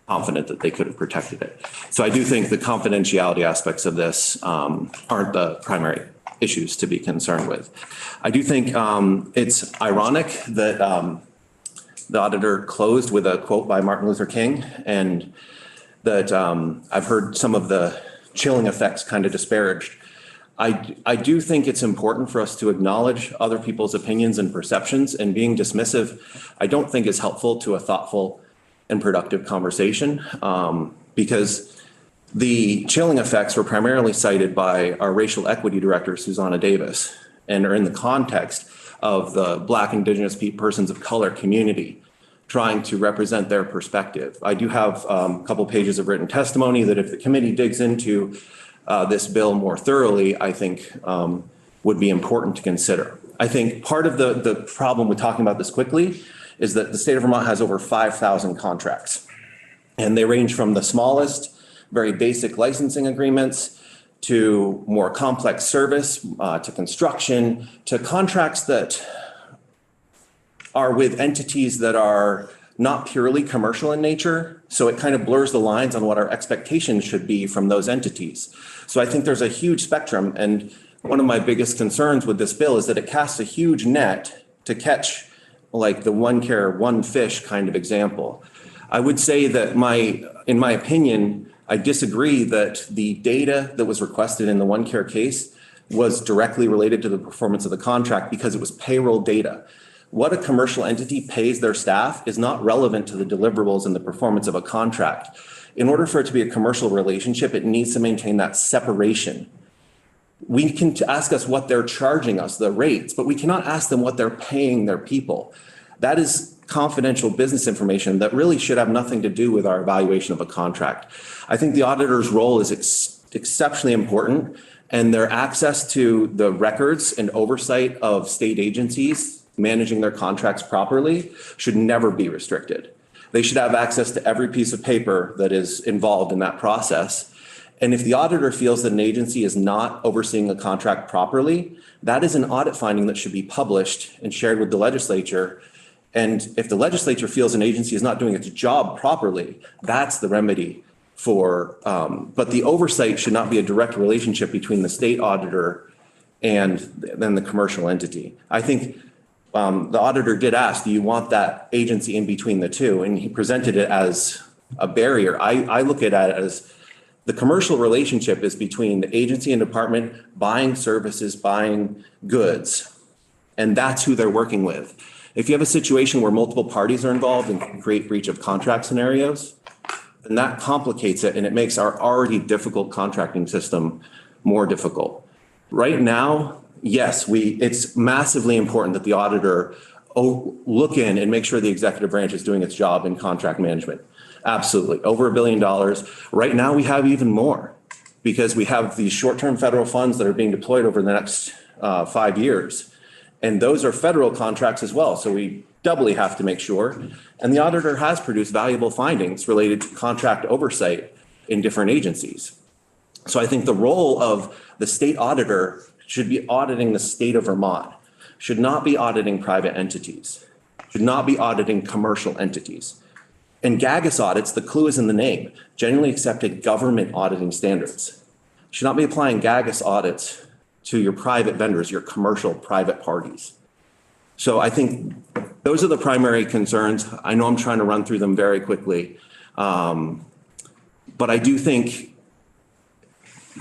[SPEAKER 10] confident that they could have protected it. So I do think the confidentiality aspects of this aren't the primary issues to be concerned with. I do think it's ironic that the auditor closed with a quote by Martin Luther King, and that I've heard some of the chilling effects kind of disparaged. I do think it's important for us to acknowledge other people's opinions and perceptions, and being dismissive, I don't think is helpful to a thoughtful and productive conversation, because the chilling effects were primarily cited by our racial equity director, Susanna Davis, and are in the context of the Black, Indigenous persons of color community trying to represent their perspective. I do have a couple pages of written testimony that if the committee digs into this bill more thoroughly, I think would be important to consider. I think part of the problem with talking about this quickly is that the state of Vermont has over 5,000 contracts, and they range from the smallest, very basic licensing agreements to more complex service, to construction, to contracts that are with entities that are not purely commercial in nature. So it kind of blurs the lines on what our expectations should be from those entities. So I think there's a huge spectrum. And one of my biggest concerns with this bill is that it casts a huge net to catch like the one care, one fish kind of example. I would say that in my opinion, I disagree that the data that was requested in the one care case was directly related to the performance of the contract, because it was payroll data. What a commercial entity pays their staff is not relevant to the deliverables and the performance of a contract. In order for it to be a commercial relationship, it needs to maintain that separation. We can ask us what they're charging us, the rates, but we cannot ask them what they're paying their people. That is confidential business information that really should have nothing to do with our evaluation of a contract. I think the auditor's role is exceptionally important, and their access to the records and oversight of state agencies managing their contracts properly should never be restricted. They should have access to every piece of paper that is involved in that process. And if the auditor feels that an agency is not overseeing a contract properly, that is an audit finding that should be published and shared with the legislature. And if the legislature feels an agency is not doing its job properly, that's the remedy for, but the oversight should not be a direct relationship between the state auditor and then the commercial entity. I think the auditor did ask, do you want that agency in between the two? And he presented it as a barrier. I look at it as the commercial relationship is between the agency and department buying services, buying goods, and that's who they're working with. If you have a situation where multiple parties are involved and can create breach of contract scenarios, then that complicates it and it makes our already difficult contracting system more difficult. Right now, yes, it's massively important that the auditor look in and make sure the executive branch is doing its job in contract management. Absolutely, over $1 billion. Right now, we have even more because we have these short-term federal funds that are being deployed over the next 5 years. And those are federal contracts as well. So we doubly have to make sure. And the auditor has produced valuable findings related to contract oversight in different agencies. So I think the role of the state auditor should be auditing the state of Vermont, should not be auditing private entities, should not be auditing commercial entities. In GAGAS audits, the clue is in the name, generally accepted government auditing standards. Should not be applying GAGAS audits to your private vendors, your commercial private parties. So I think those are the primary concerns. I know I'm trying to run through them very quickly. But I do think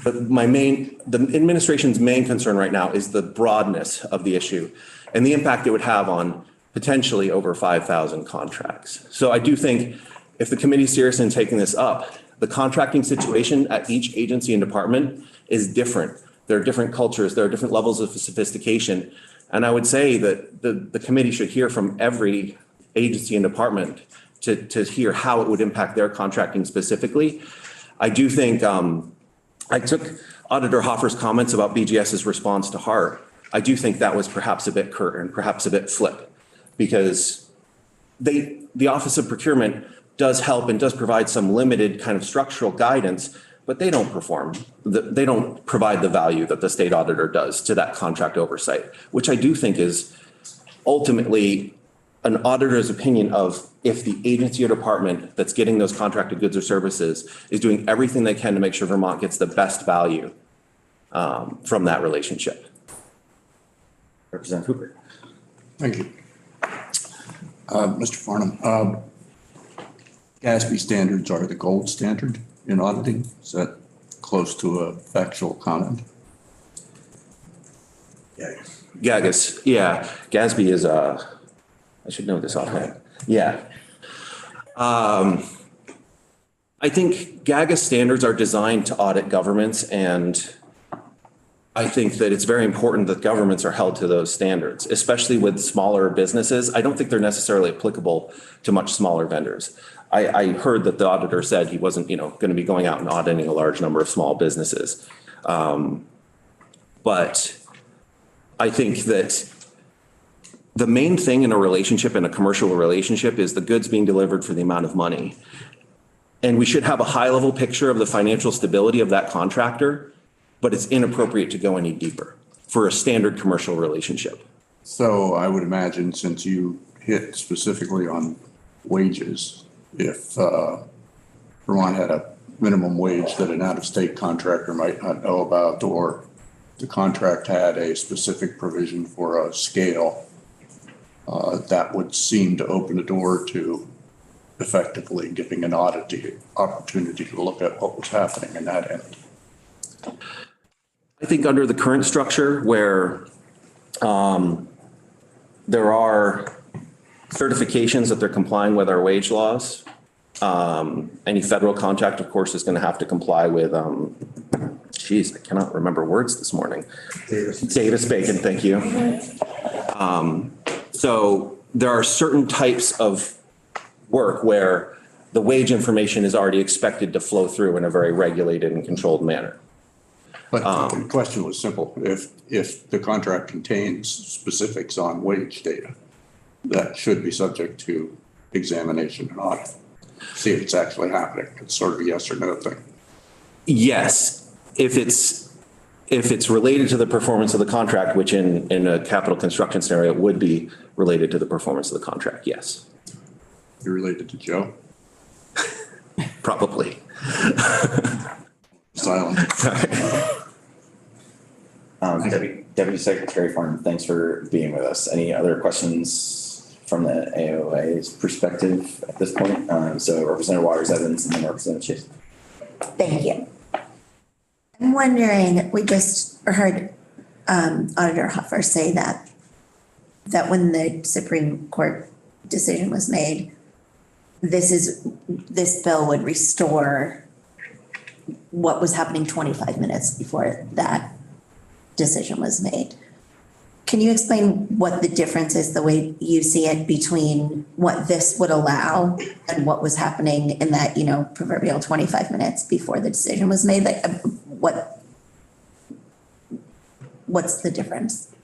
[SPEAKER 10] the administration's main concern right now is the broadness of the issue and the impact it would have on potentially over 5,000 contracts. So I do think if the committee is serious in taking this up, the contracting situation at each agency and department is different. There are different cultures, there are different levels of sophistication. And I would say that the committee should hear from every agency and department to hear how it would impact their contracting specifically. I do think, I took Auditor Hoffer's comments about BGS's response to heart. I do think that was perhaps a bit curt and perhaps a bit flip, because the Office of Procurement does help and does provide some limited kind of structural guidance, but they don't they don't provide the value that the state auditor does to that contract oversight, which I do think is ultimately an auditor's opinion of if the agency or department that's getting those contracted goods or services is doing everything they can to make sure Vermont gets the best value from that relationship.
[SPEAKER 1] Representative Hooper.
[SPEAKER 3] Thank you. Mr. Farnham, GASB standards are the gold standard in auditing. Is that close to a factual comment?
[SPEAKER 10] GAGAS, yeah. GASB is, I should know this offhand. Yeah. I think GAGAS standards are designed to audit governments, and I think that it's very important that governments are held to those standards, especially with smaller businesses. I don't think they're necessarily applicable to much smaller vendors. I heard that the auditor said he wasn't, going to be going out and auditing a large number of small businesses. But I think that the main thing in a relationship, in a commercial relationship, is the goods being delivered for the amount of money. And we should have a high level picture of the financial stability of that contractor, but it's inappropriate to go any deeper for a standard commercial relationship.
[SPEAKER 3] So I would imagine, since you hit specifically on wages, if Vermont had a minimum wage that an out-of-state contractor might not know about, or the contract had a specific provision for a scale, that would seem to open the door to effectively giving an opportunity to look at what was happening in that end.
[SPEAKER 10] I think under the current structure where there are certifications that they're complying with our wage laws, any federal contract, of course, is going to have to comply with, I cannot remember words this morning. Davis-Bacon, thank you. So there are certain types of work where the wage information is already expected to flow through in a very regulated and controlled manner.
[SPEAKER 3] But the question was simple. If the contract contains specifics on wage data, that should be subject to examination and audit. See if it's actually happening. It's sort of a yes or no thing.
[SPEAKER 10] Yes, if it's related to the performance of the contract, which in a capital construction scenario would be related to the performance of the contract, yes.
[SPEAKER 3] You're related to Joe?
[SPEAKER 10] Probably.
[SPEAKER 3] Silent.
[SPEAKER 1] Deputy Secretary Farnham, thanks for being with us. Any other questions from the AOA's perspective at this point? So Representative Waters Evans and then Representative Chase.
[SPEAKER 11] Thank you. I'm wondering, we just heard Auditor Hoffer say that when the Supreme Court decision was made, this bill would restore what was happening 25 minutes before that decision was made. Can you explain what the difference is, the way you see it, between what this would allow and what was happening in that, proverbial 25 minutes before the decision was made? Like, what's the difference?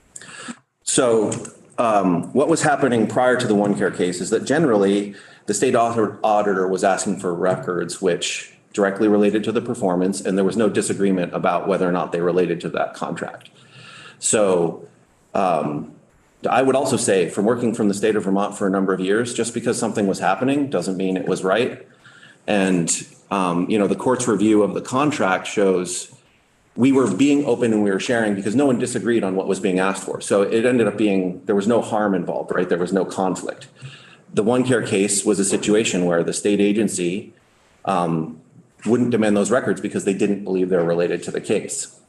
[SPEAKER 10] So what was happening prior to the OneCare case is that generally the state auditor was asking for records which directly related to the performance, and there was no disagreement about whether or not they related to that contract. So I would also say, from working from the state of Vermont for a number of years, just because something was happening doesn't mean it was right. And, the court's review of the contract shows we were being open and we were sharing because no one disagreed on what was being asked for. So it ended up being, there was no harm involved, right? There was no conflict. The OneCare case was a situation where the state agency wouldn't demand those records because they didn't believe they're related to the case.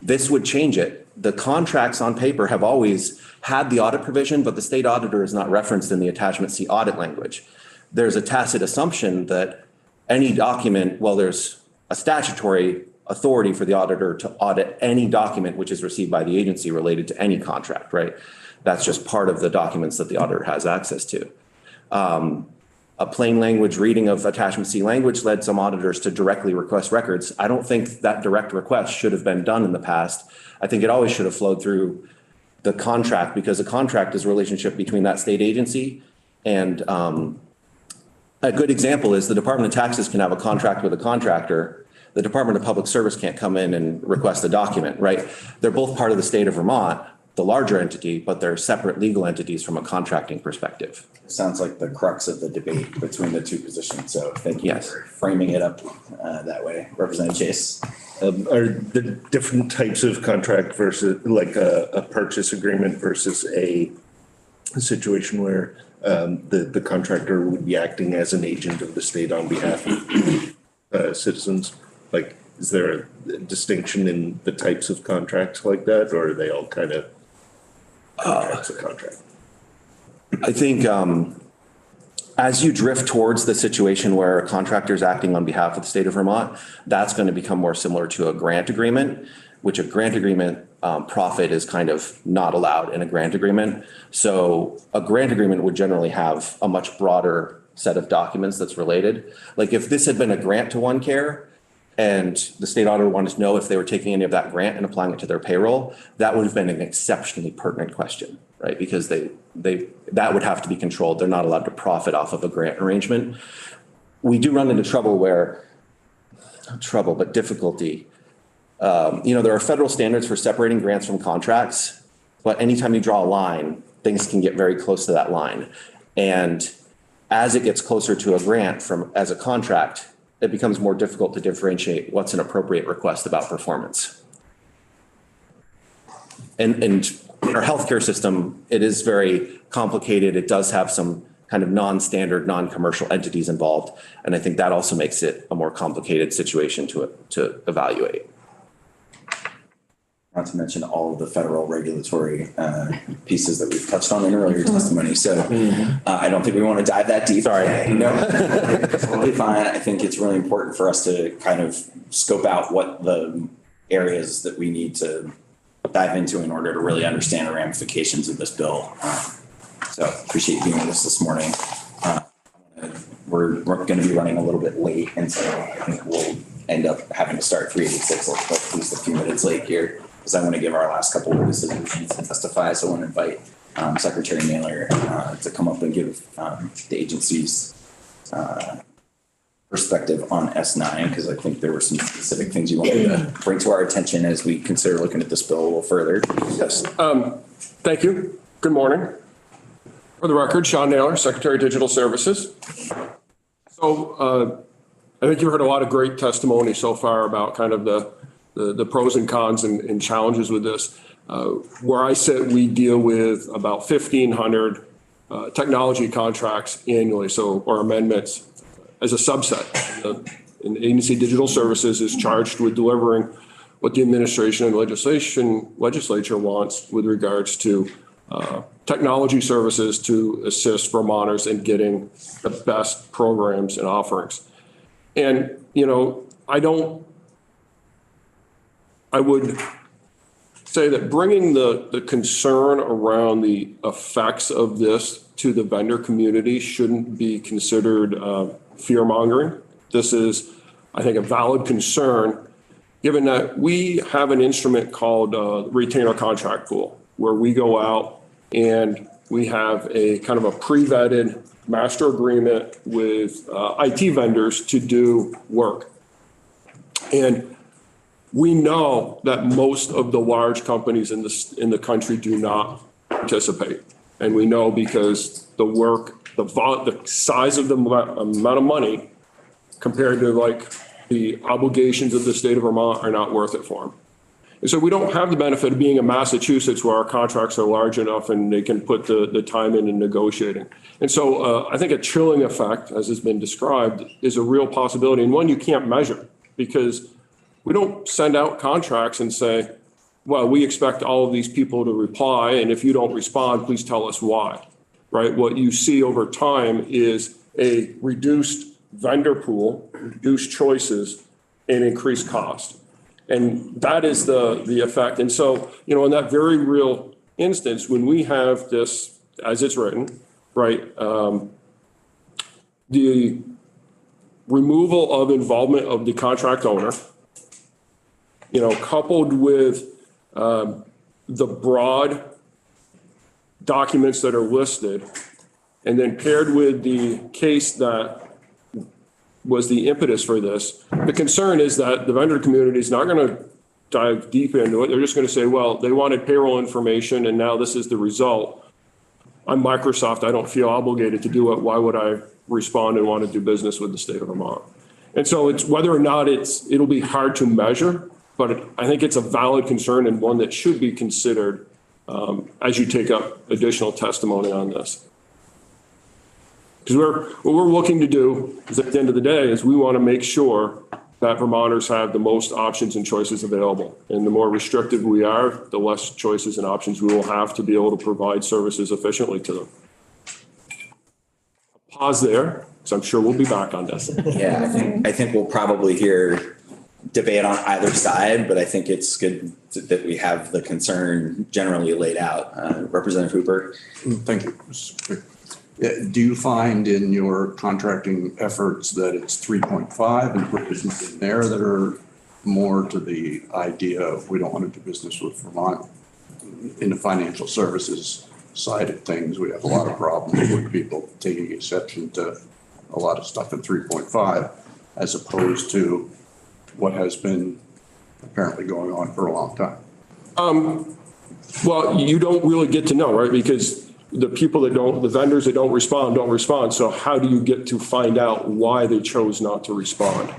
[SPEAKER 10] This would change it. The contracts on paper have always had the audit provision, but the state auditor is not referenced in the attachment C audit language. There's a tacit assumption that any document, well, there's a statutory authority for the auditor to audit any document which is received by the agency related to any contract, right? That's just part of the documents that the auditor has access to. A plain language reading of attachment C language led some auditors to directly request records. I don't think that direct request should have been done in the past. I think it always should have flowed through the contract, because the contract is a relationship between that state agency and a good example is the Department of Taxes can have a contract with a contractor. The Department of Public Service can't come in and request a document, right? They're both part of the state of Vermont, the larger entity, but they're separate legal entities from a contracting perspective.
[SPEAKER 1] Sounds like the crux of the debate between the two positions. So thank you for framing it up that way. Representative Chase.
[SPEAKER 9] Are the different types of contract versus like a purchase agreement versus a situation where the contractor would be acting as an agent of the state on behalf of citizens? Like, is there a distinction in the types of contracts like that, or are they all kind of contracts of contract?
[SPEAKER 10] I think as you drift towards the situation where a contractor is acting on behalf of the state of Vermont, that's going to become more similar to a grant agreement, which a grant agreement profit is kind of not allowed in a grant agreement. So a grant agreement would generally have a much broader set of documents that's related. Like if this had been a grant to OneCare and the state auditor wanted to know if they were taking any of that grant and applying it to their payroll, that would have been an exceptionally pertinent question, right? Because that would have to be controlled. They're not allowed to profit off of a grant arrangement. We do run into difficulty. There are federal standards for separating grants from contracts, but anytime you draw a line, things can get very close to that line. And as it gets closer to a grant as a contract, it becomes more difficult to differentiate what's an appropriate request about performance. And in our healthcare system, it is very complicated. It does have some kind of non-standard, non-commercial entities involved. And I think that also makes it a more complicated situation to evaluate.
[SPEAKER 1] Not to mention all of the federal regulatory pieces that we've touched on in earlier testimony. So I don't think we want to dive that deep.
[SPEAKER 10] Sorry.
[SPEAKER 1] No, totally fine. I think it's really important for us to kind of scope out what the areas that we need to dive into in order to really understand the ramifications of this bill. So appreciate you being with us this morning. We're going to be running a little bit late, and so I think we'll end up having to start 3:86, at least a few minutes late here, because I want to give our last couple of witnesses a chance to testify. So I want to invite Secretary Naylor to come up and give the agency's perspective on S9, because I think there were some specific things you wanted to bring to our attention as we consider looking at this bill a little further.
[SPEAKER 12] Yes. Thank you. Good morning. For the record, Sean Naylor, Secretary of Digital Services. So I think you heard a lot of great testimony so far about kind of the pros and cons and challenges with this. Where I sit, we deal with about 1,500 technology contracts annually, or amendments as a subset. And Agency Digital Services is charged with delivering what the administration and legislature wants with regards to technology services to assist Vermonters in getting the best programs and offerings. And, I would say that bringing the concern around the effects of this to the vendor community shouldn't be considered fear mongering. This is, I think, a valid concern, given that we have an instrument called retainer contract pool, where we go out and we have a kind of a pre-vetted master agreement with IT vendors to do work. And we know that most of the large companies in the country do not participate. And we know because the work, the size of the amount of money compared to like the obligations of the state of Vermont are not worth it for them. And so we don't have the benefit of being in Massachusetts where our contracts are large enough and they can put the time in negotiating. And so I think a chilling effect, as has been described, is a real possibility, and one you can't measure, because we don't send out contracts and say, well, we expect all of these people to reply, and if you don't respond, please tell us why, right? What you see over time is a reduced vendor pool, reduced choices, and increased cost. And that is the effect. And so, in that very real instance, when we have this, as it's written, right, the removal of involvement of the contract owner, coupled with the broad documents that are listed, and then paired with the case that was the impetus for this, the concern is that the vendor community is not going to dive deep into it. They're just going to say, well, they wanted payroll information and now this is the result. I'm Microsoft. I don't feel obligated to do it. Why would I respond and want to do business with the state of Vermont? And so it's whether or not it'll be hard to measure, but I think it's a valid concern and one that should be considered as you take up additional testimony on this. Because what we're looking to do is, at the end of the day, is we want to make sure that Vermonters have the most options and choices available. And the more restrictive we are, the less choices and options we will have to be able to provide services efficiently to them. Pause there, because I'm sure we'll be back on this.
[SPEAKER 1] Yeah, I think we'll probably hear debate on either side, but I think it's good that we have the concern generally laid out. Representative Hooper.
[SPEAKER 3] Thank you. Do you find in your contracting efforts that it's 3.5 and provisions in there that are more to the idea of we don't want to do business with Vermont? In the financial services side of things, we have a lot of problems with people taking exception to a lot of stuff in 3.5, as opposed to what has been apparently going on for a long time.
[SPEAKER 12] Well, you don't really get to know, right? Because the vendors that don't respond. So how do you get to find out why they chose not to respond?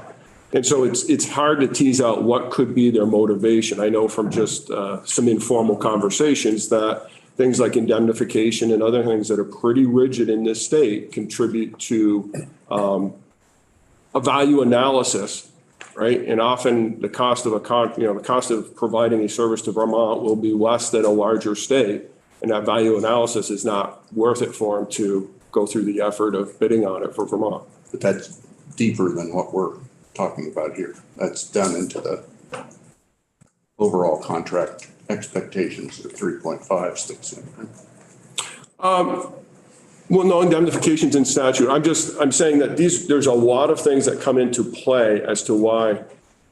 [SPEAKER 12] And so it's hard to tease out what could be their motivation. I know from just some informal conversations that things like indemnification and other things that are pretty rigid in this state contribute to a value analysis, right? And often the cost of the cost of providing a service to Vermont will be less than a larger state. And that value analysis is not worth it for them to go through the effort of bidding on it for Vermont.
[SPEAKER 3] But that's deeper than what we're talking about here. That's done into the overall contract expectations that 3.5 sticks in.
[SPEAKER 12] Well, no, indemnification's in statute. I'm saying that there's a lot of things that come into play as to why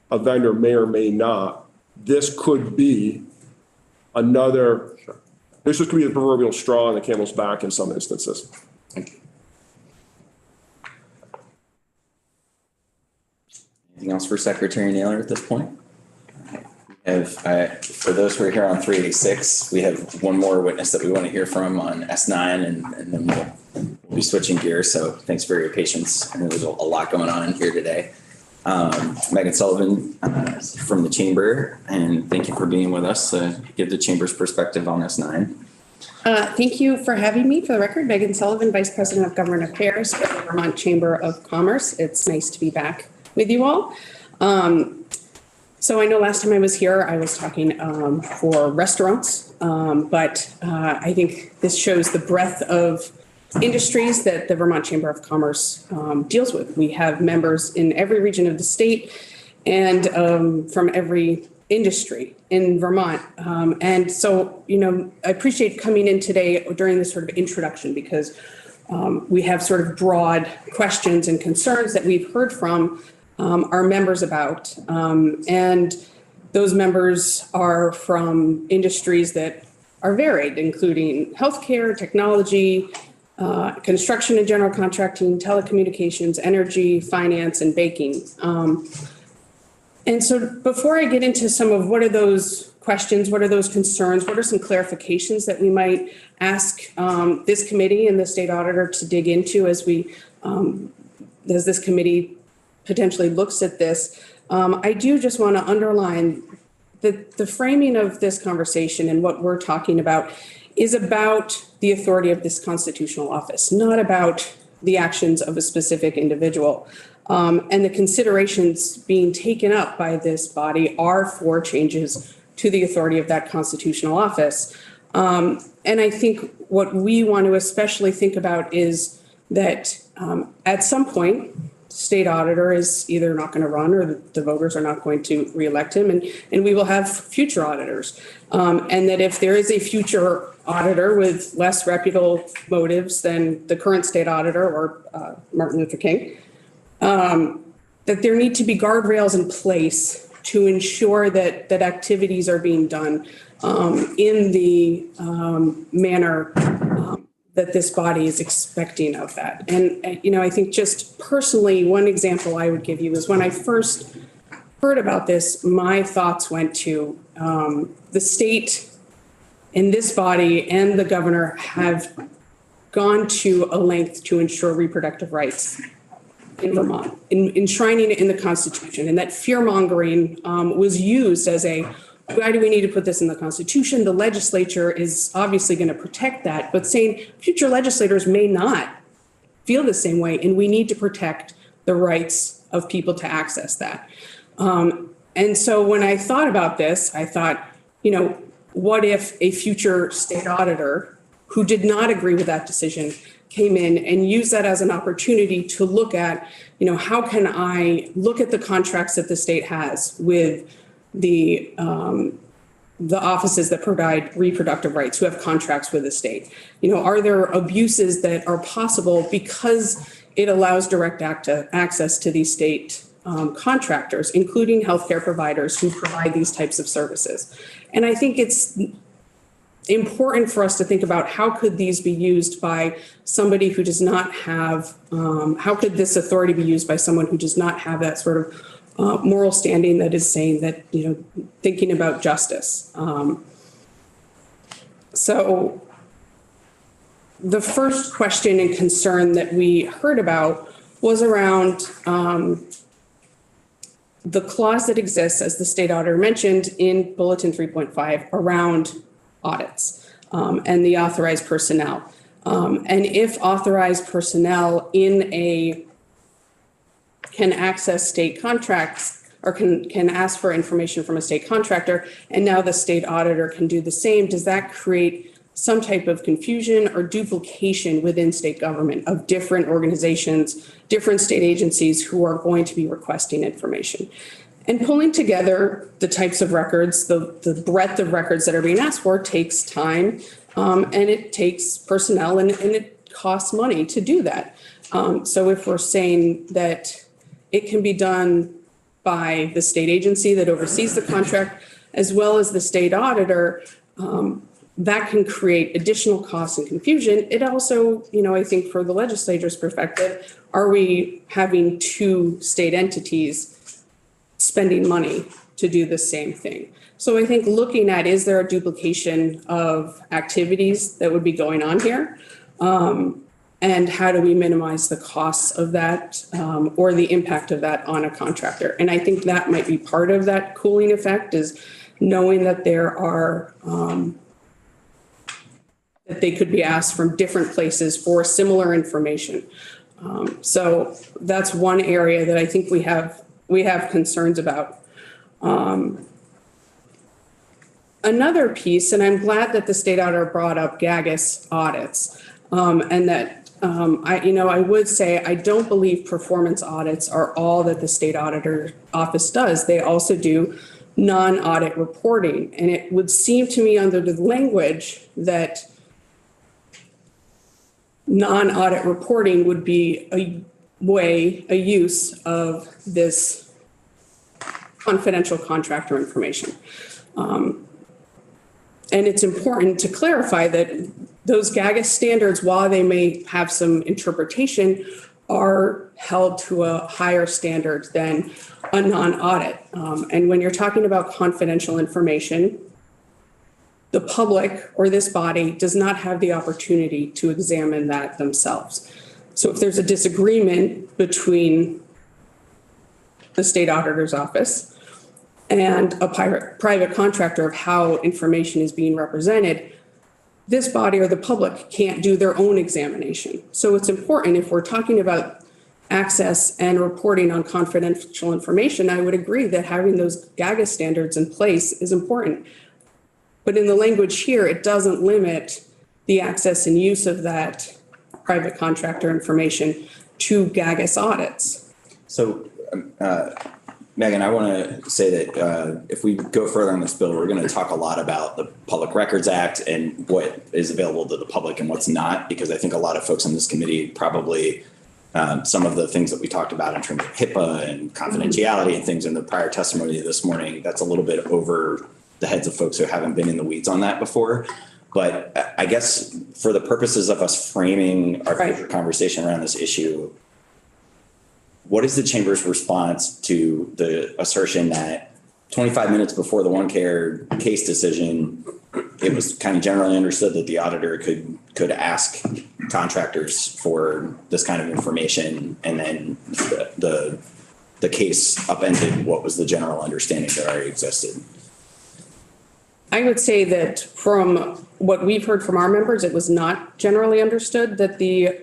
[SPEAKER 12] a vendor may or may not. This could be another. This could be the proverbial straw on the camel's back in some instances.
[SPEAKER 3] Thank you.
[SPEAKER 1] Anything else for Secretary Naylor at this point? For those who are here on 386, we have one more witness that we want to hear from on S9, and then we'll be switching gears. So thanks for your patience. I know there's a lot going on here today. Megan Sullivan from the Chamber, and thank you for being with us to give the Chamber's perspective on S9.
[SPEAKER 13] Thank you for having me. For the record, Megan Sullivan, Vice President of Government Affairs for the Vermont Chamber of Commerce. It's nice to be back with you all. So I know last time I was here, I was talking for restaurants, but I think this shows the breadth of industries that the Vermont Chamber of Commerce deals with. We have members in every region of the state and from every industry in Vermont. And so, I appreciate coming in today during this sort of introduction, because we have sort of broad questions and concerns that we've heard from our members about. And those members are from industries that are varied, including healthcare, technology, construction and general contracting, telecommunications, energy, finance, and baking. And so before I get into some of what are those questions, what are those concerns, what are some clarifications that we might ask this committee and the state auditor to dig into as this committee potentially looks at this, I do just want to underline the framing of this conversation and what we're talking about is about the authority of this constitutional office, not about the actions of a specific individual. And the considerations being taken up by this body are for changes to the authority of that constitutional office. And I think what we want to especially think about is that at some point, state auditor is either not going to run or the voters are not going to reelect him, and we will have future auditors. And that if there is a future auditor with less reputable motives than the current state auditor or Martin Luther King, that there need to be guardrails in place to ensure that activities are being done in the manner that this body is expecting of that. And, you know, I think just personally, one example I would give you is when I first heard about this, my thoughts went to the state and this body and the governor have gone to a length to ensure reproductive rights in Vermont, enshrining it in the Constitution. And that fear mongering was used as a, why do we need to put this in the Constitution? The legislature is obviously going to protect that, but saying future legislators may not feel the same way, and we need to protect the rights of people to access that. And so when I thought about this, I thought, you know, what if a future state auditor who did not agree with that decision came in and used that as an opportunity to look at, you know, how can I look at the contracts that the state has with the offices that provide reproductive rights, who have contracts with the state? You know, are there abuses that are possible because it allows direct access to these state contractors, including healthcare providers who provide these types of services? And I think it's important for us to think about how could these be used by somebody who does not have, how could this authority be used by someone who does not have that sort of moral standing that is saying that, you know, thinking about justice. So the first question and concern that we heard about was around the clause that exists, as the state auditor mentioned in Bulletin 3.5, around audits and the authorized personnel. And if authorized personnel can access state contracts or can ask for information from a state contractor, and now the state auditor can do the same, does that create some type of confusion or duplication within state government of different organizations, different state agencies who are going to be requesting information? And pulling together the types of records, the breadth of records that are being asked for takes time, and it takes personnel, and it costs money to do that. So if we're saying that it can be done by the state agency that oversees the contract, as well as the state auditor, that can create additional costs and confusion. It also, you know, I think for the legislature's perspective, are we having two state entities spending money to do the same thing? So I think looking at, is there a duplication of activities that would be going on here? And how do we minimize the costs of that or the impact of that on a contractor? And I think that might be part of that cooling effect, is knowing that there are, that they could be asked from different places for similar information. So that's one area that I think we have concerns about. Another piece, and I'm glad that the state auditor brought up GAGAS audits, and that I would say I don't believe performance audits are all that the state auditor office does. They also do non-audit reporting, and it would seem to me under the language that non-audit reporting would be a use of this confidential contractor information. And it's important to clarify that those GAGAS standards, while they may have some interpretation, are held to a higher standard than a non-audit. And when you're talking about confidential information, the public or this body does not have the opportunity to examine that themselves. So if there's a disagreement between the state auditor's office and a private contractor of how information is being represented, this body or the public can't do their own examination. So it's important, if we're talking about access and reporting on confidential information, I would agree that having those GAGA standards in place is important. But in the language here, it doesn't limit the access and use of that private contractor information to GAGAS audits.
[SPEAKER 1] So, Megan, I want to say that if we go further on this bill, we're going to talk a lot about the Public Records Act and what is available to the public and what's not, because I think a lot of folks on this committee probably some of the things that we talked about in terms of HIPAA and confidentiality and things in the prior testimony this morning, that's a little bit over the heads of folks who haven't been in the weeds on that before. But I guess for the purposes of us framing our future conversation around this issue, what is the chamber's response to the assertion that 25 minutes before the OneCare case decision, it was kind of generally understood that the auditor could ask contractors for this kind of information, and then the case upended what was the general understanding that already existed?
[SPEAKER 13] I would say that from what we've heard from our members, it was not generally understood that the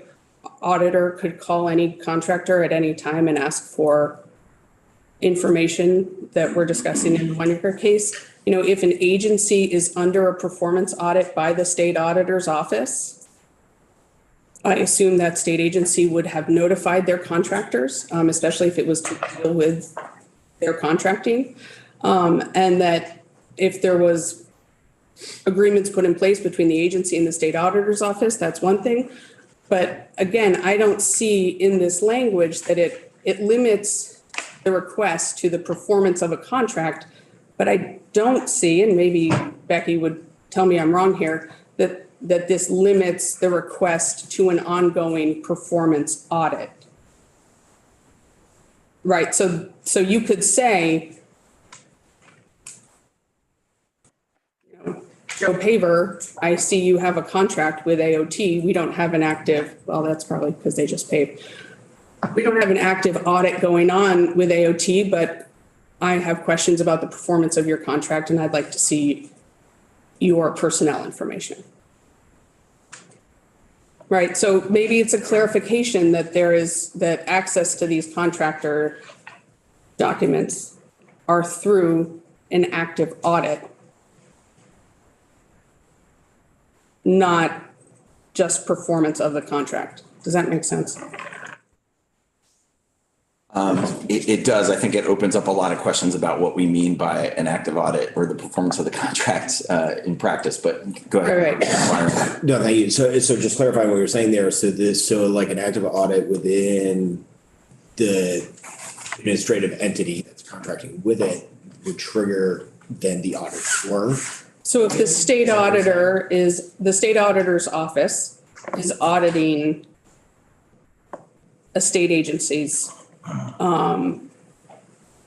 [SPEAKER 13] auditor could call any contractor at any time and ask for information that we're discussing in the OneCare case. You know, if an agency is under a performance audit by the state auditor's office, I assume that state agency would have notified their contractors, especially if it was to deal with their contracting. And that if there was agreements put in place between the agency and the state auditor's office, that's one thing. But again, I don't see in this language that it limits the request to the performance of a contract, but I don't see, and maybe Becky would tell me I'm wrong here, that this limits the request to an ongoing performance audit. Right, so you could say, Joe Paver, I see you have a contract with AOT. We don't have an active, well, that's probably because they just paved. We don't have an active audit going on with AOT, but I have questions about the performance of your contract and I'd like to see your personnel information. Right, so maybe it's a clarification that that access to these contractor documents are through an active audit, not just performance of the contract. Does that make sense?
[SPEAKER 1] It does. I think it opens up a lot of questions about what we mean by an active audit or the performance of the contract in practice, but go ahead.
[SPEAKER 5] Right. No, thank you. So just clarifying what you're saying there. So like an active audit within the administrative entity that's contracting with it would trigger then the audit for.
[SPEAKER 13] So if the state auditor's office is auditing a state agency's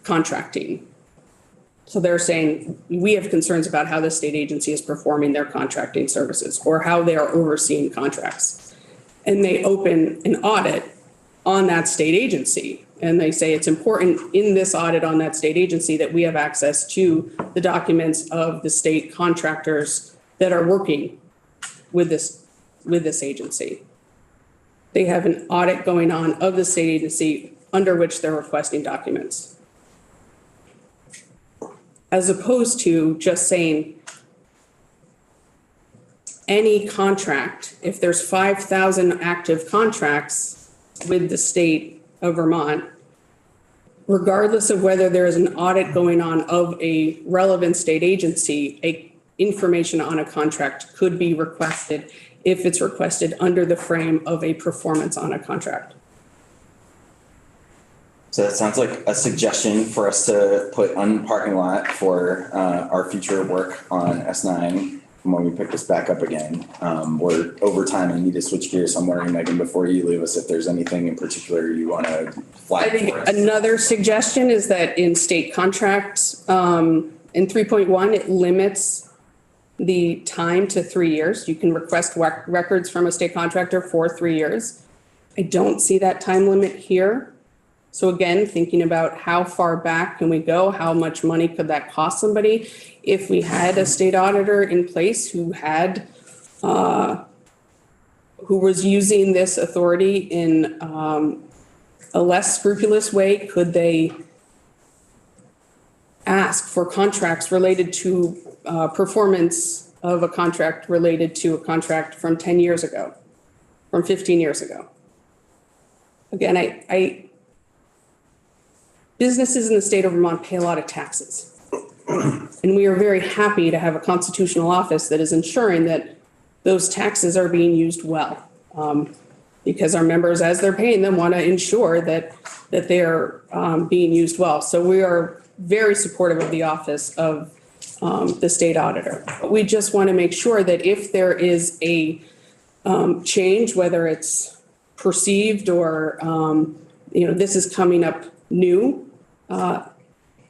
[SPEAKER 13] contracting. So they're saying, we have concerns about how the state agency is performing their contracting services or how they are overseeing contracts. And they open an audit on that state agency. And they say it's important in this audit on that state agency that we have access to the documents of the state contractors that are working with this agency. They have an audit going on of the state agency under which they're requesting documents. As opposed to just saying any contract, if there's 5,000 active contracts with the state of Vermont, regardless of whether there is an audit going on of a relevant state agency, information on a contract could be requested if it's requested under the frame of a performance on a contract.
[SPEAKER 1] So that sounds like a suggestion for us to put on parking lot for our future work on S9 when we pick this back up again. We're over time and need to switch gears. I'm wondering, Megan, before you leave us, if there's anything in particular you want to flag for us.
[SPEAKER 13] I think another suggestion is that in state contracts, in 3.1, it limits the time to 3 years. You can request records from a state contractor for 3 years. I don't see that time limit here. So again, thinking about how far back can we go? How much money could that cost somebody? If we had a state auditor in place who had, who was using this authority in a less scrupulous way, could they ask for contracts related to performance of a contract related to a contract from 10 years ago, from 15 years ago? Again, businesses in the state of Vermont pay a lot of taxes. And we are very happy to have a constitutional office that is ensuring that those taxes are being used well. Because our members, as they're paying them, want to ensure that they are being used well. So we are very supportive of the office of the state auditor. But we just want to make sure that if there is a change, whether it's perceived or, this is coming up new,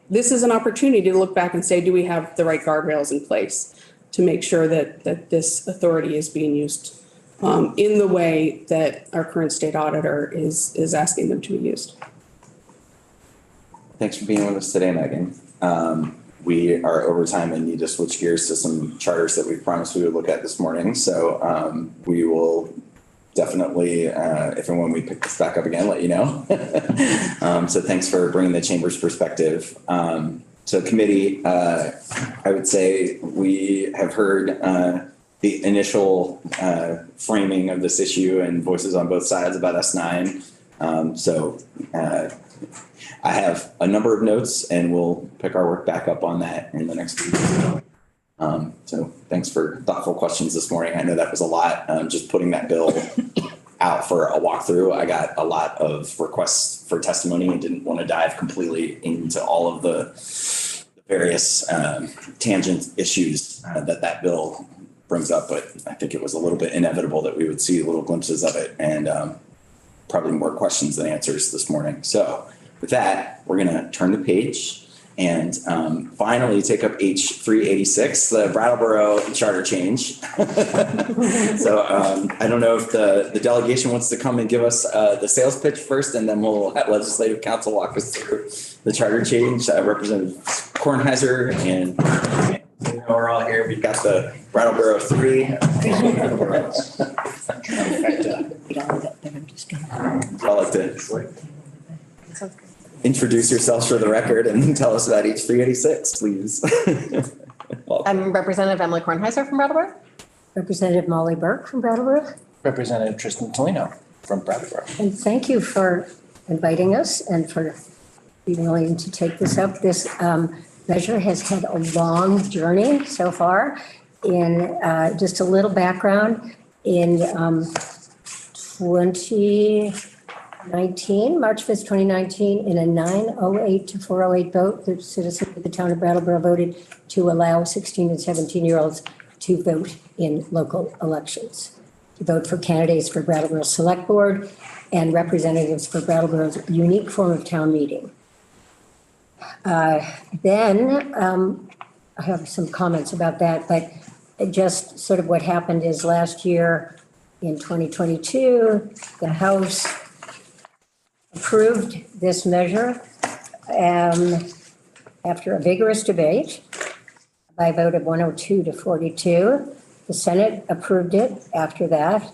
[SPEAKER 13] this is an opportunity to look back and say, do we have the right guardrails in place to make sure that this authority is being used in the way that our current state auditor is asking them to be used.
[SPEAKER 1] Thanks for being with us today, Megan. We are over time and need to switch gears to some charters that we promised we would look at this morning. So we will definitely, if and when we pick this back up again, let you know. So thanks for bringing the chamber's perspective. So committee, I would say we have heard the initial framing of this issue and voices on both sides about S9. I have a number of notes and we'll pick our work back up on that in the next week. So thanks for thoughtful questions this morning. I know that was a lot, just putting that bill out for a walkthrough. I got a lot of requests for testimony and didn't want to dive completely into all of the various tangent issues that bill brings up, but I think it was a little bit inevitable that we would see little glimpses of it and probably more questions than answers this morning. So with that, we're going to turn the page and finally take up H386, the Brattleboro charter change. So I don't know if the delegation wants to come and give us the sales pitch first, and then we'll have legislative council walk us through the charter change. Representative Kornheiser and we're all here. We've got the Brattleboro 3. I'll like to introduce yourselves for the record and tell us about H386, please.
[SPEAKER 14] I'm Representative Emily Kornheiser from Brattleboro.
[SPEAKER 15] Representative Molly Burke from Brattleboro.
[SPEAKER 16] Representative Tristan Tolino from Brattleboro.
[SPEAKER 15] And thank you for inviting us and for being willing to take this up. This measure has had a long journey so far. In just a little background, in 2019, March 5th, 2019, in a 908 to 408 vote, the citizens of the town of Brattleboro voted to allow 16 and 17-year-olds to vote in local elections, to vote for candidates for Brattleboro Select Board and representatives for Brattleboro's unique form of town meeting. Then I have some comments about that, but just sort of what happened is last year in 2022, the House approved this measure after a vigorous debate by a vote of 102 to 42. The Senate approved it after that.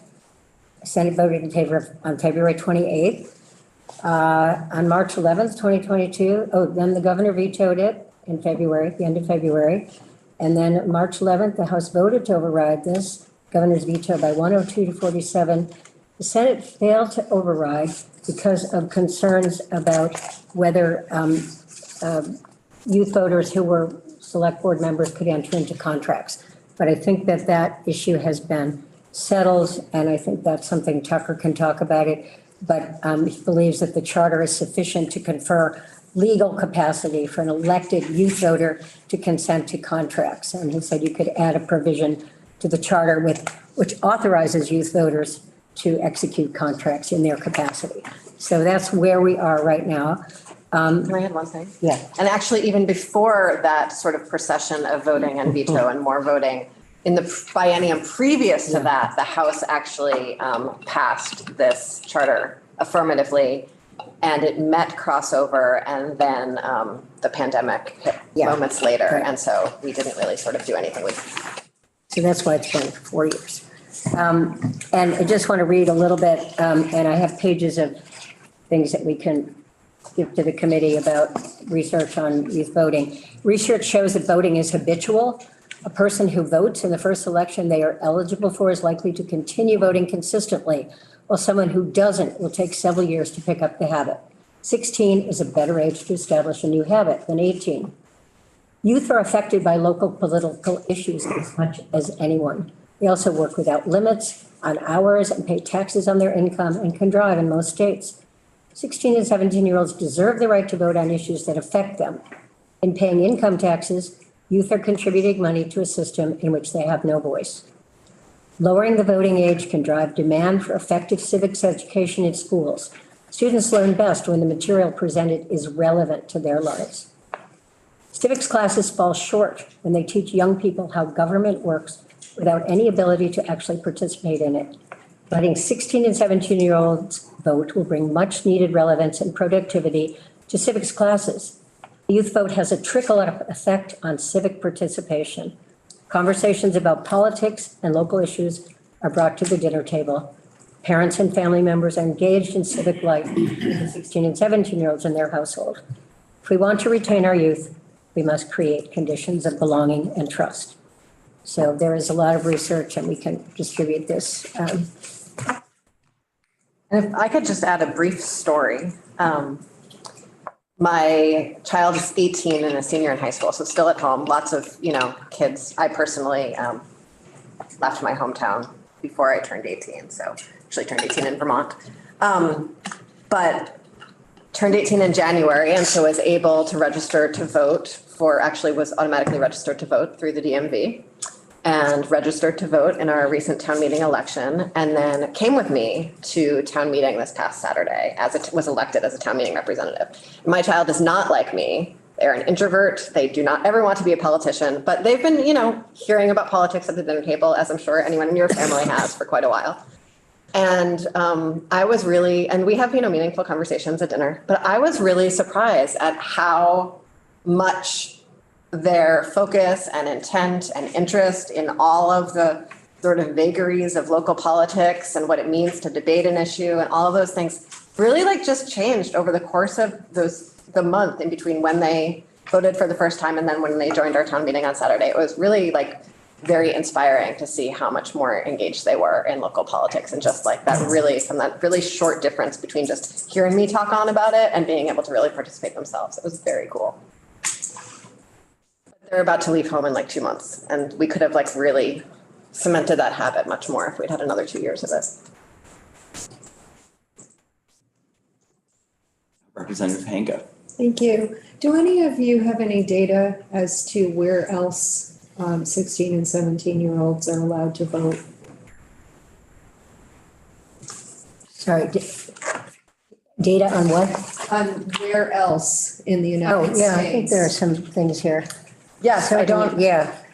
[SPEAKER 15] The Senate voted in favor on February 28th. On March 11th, 2022, then the governor vetoed it in February, at the end of February. And then March 11th, the House voted to override this, governor's veto by 102 to 47. The Senate failed to override because of concerns about whether youth voters who were select board members could enter into contracts. But I think that issue has been settled, and I think that's something Tucker can talk about it. But he believes that the charter is sufficient to confer legal capacity for an elected youth voter to consent to contracts. And he said you could add a provision to the charter which authorizes youth voters to execute contracts in their capacity. So that's where we are right now.
[SPEAKER 14] Can I add one thing?
[SPEAKER 15] Yeah.
[SPEAKER 14] And actually, even before that sort of procession of voting and veto and more voting, in the biennium previous to that, the House actually passed this charter affirmatively And it met crossover, and then the pandemic hit moments later.
[SPEAKER 15] Right.
[SPEAKER 14] And so we didn't really sort of do anything with it.
[SPEAKER 15] So that's why it's been 4 years. And I just want to read a little bit, and I have pages of things that we can give to the committee about research on youth voting. Research shows that voting is habitual. A person who votes in the first election they are eligible for is likely to continue voting consistently, while someone who doesn't will take several years to pick up the habit. 16 is a better age to establish a new habit than 18. Youth are affected by local political issues as much as anyone. They also work without limits on hours and pay taxes on their income and can drive in most states. 16 and 17-year-olds deserve the right to vote on issues that affect them. In paying income taxes, youth are contributing money to a system in which they have no voice. Lowering the voting age can drive demand for effective civics education in schools. Students learn best when the material presented is relevant to their lives. Civics classes fall short when they teach young people how government works without any ability to actually participate in it. Letting 16 and 17-year-olds vote will bring much needed relevance and productivity to civics classes. The youth vote has a trickle-up effect on civic participation. Conversations about politics and local issues are brought to the dinner table. Parents and family members are engaged in civic life with the 16 and 17-year-olds in their household. If we want to retain our youth, we must create conditions of belonging and trust. So there is a lot of research, and we can distribute this.
[SPEAKER 14] And if I could just add a brief story. My child is 18 and a senior in high school, so still at home, lots of, kids. I personally left my hometown before I turned 18, so actually turned 18 in Vermont. But turned 18 in January, and so was able to register to vote was automatically registered to vote through the DMV and registered to vote in our recent town meeting election, and then came with me to town meeting this past Saturday as it was elected as a town meeting representative. My child is not like me. They're an introvert. They do not ever want to be a politician, but they've been, hearing about politics at the dinner table, as I'm sure anyone in your family has for quite a while. And I was really, and we have, meaningful conversations at dinner, but I was really surprised at how much their focus and intent and interest in all of the sort of vagaries of local politics and what it means to debate an issue and all of those things really just changed over the course of the month in between when they voted for the first time and then when they joined our town meeting on Saturday. It was really very inspiring to see how much more engaged they were in local politics and just that really short difference between just hearing me talk on about it and being able to really participate themselves. It was very cool. They're about to leave home in 2 months, and we could have really cemented that habit much more if we'd had another 2 years of it.
[SPEAKER 1] Representative Hanka.
[SPEAKER 17] Thank you. Do any of you have any data as to where else 16 and 17-year-olds are allowed to vote?
[SPEAKER 15] Sorry, data on what?
[SPEAKER 17] Where else in the United States?
[SPEAKER 15] Oh, yeah, I think there are some things here.
[SPEAKER 14] Yes,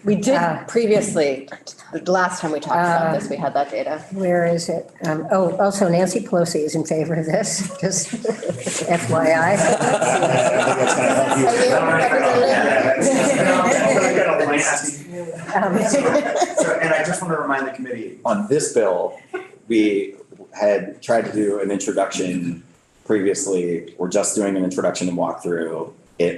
[SPEAKER 14] we did previously, the last time we talked about this, we had that data.
[SPEAKER 15] Where is it? Also Nancy Pelosi is in favor of this, just FYI.
[SPEAKER 1] And I just want to remind the committee, on this bill, we had tried to do an introduction previously. We're just doing an introduction and walkthrough.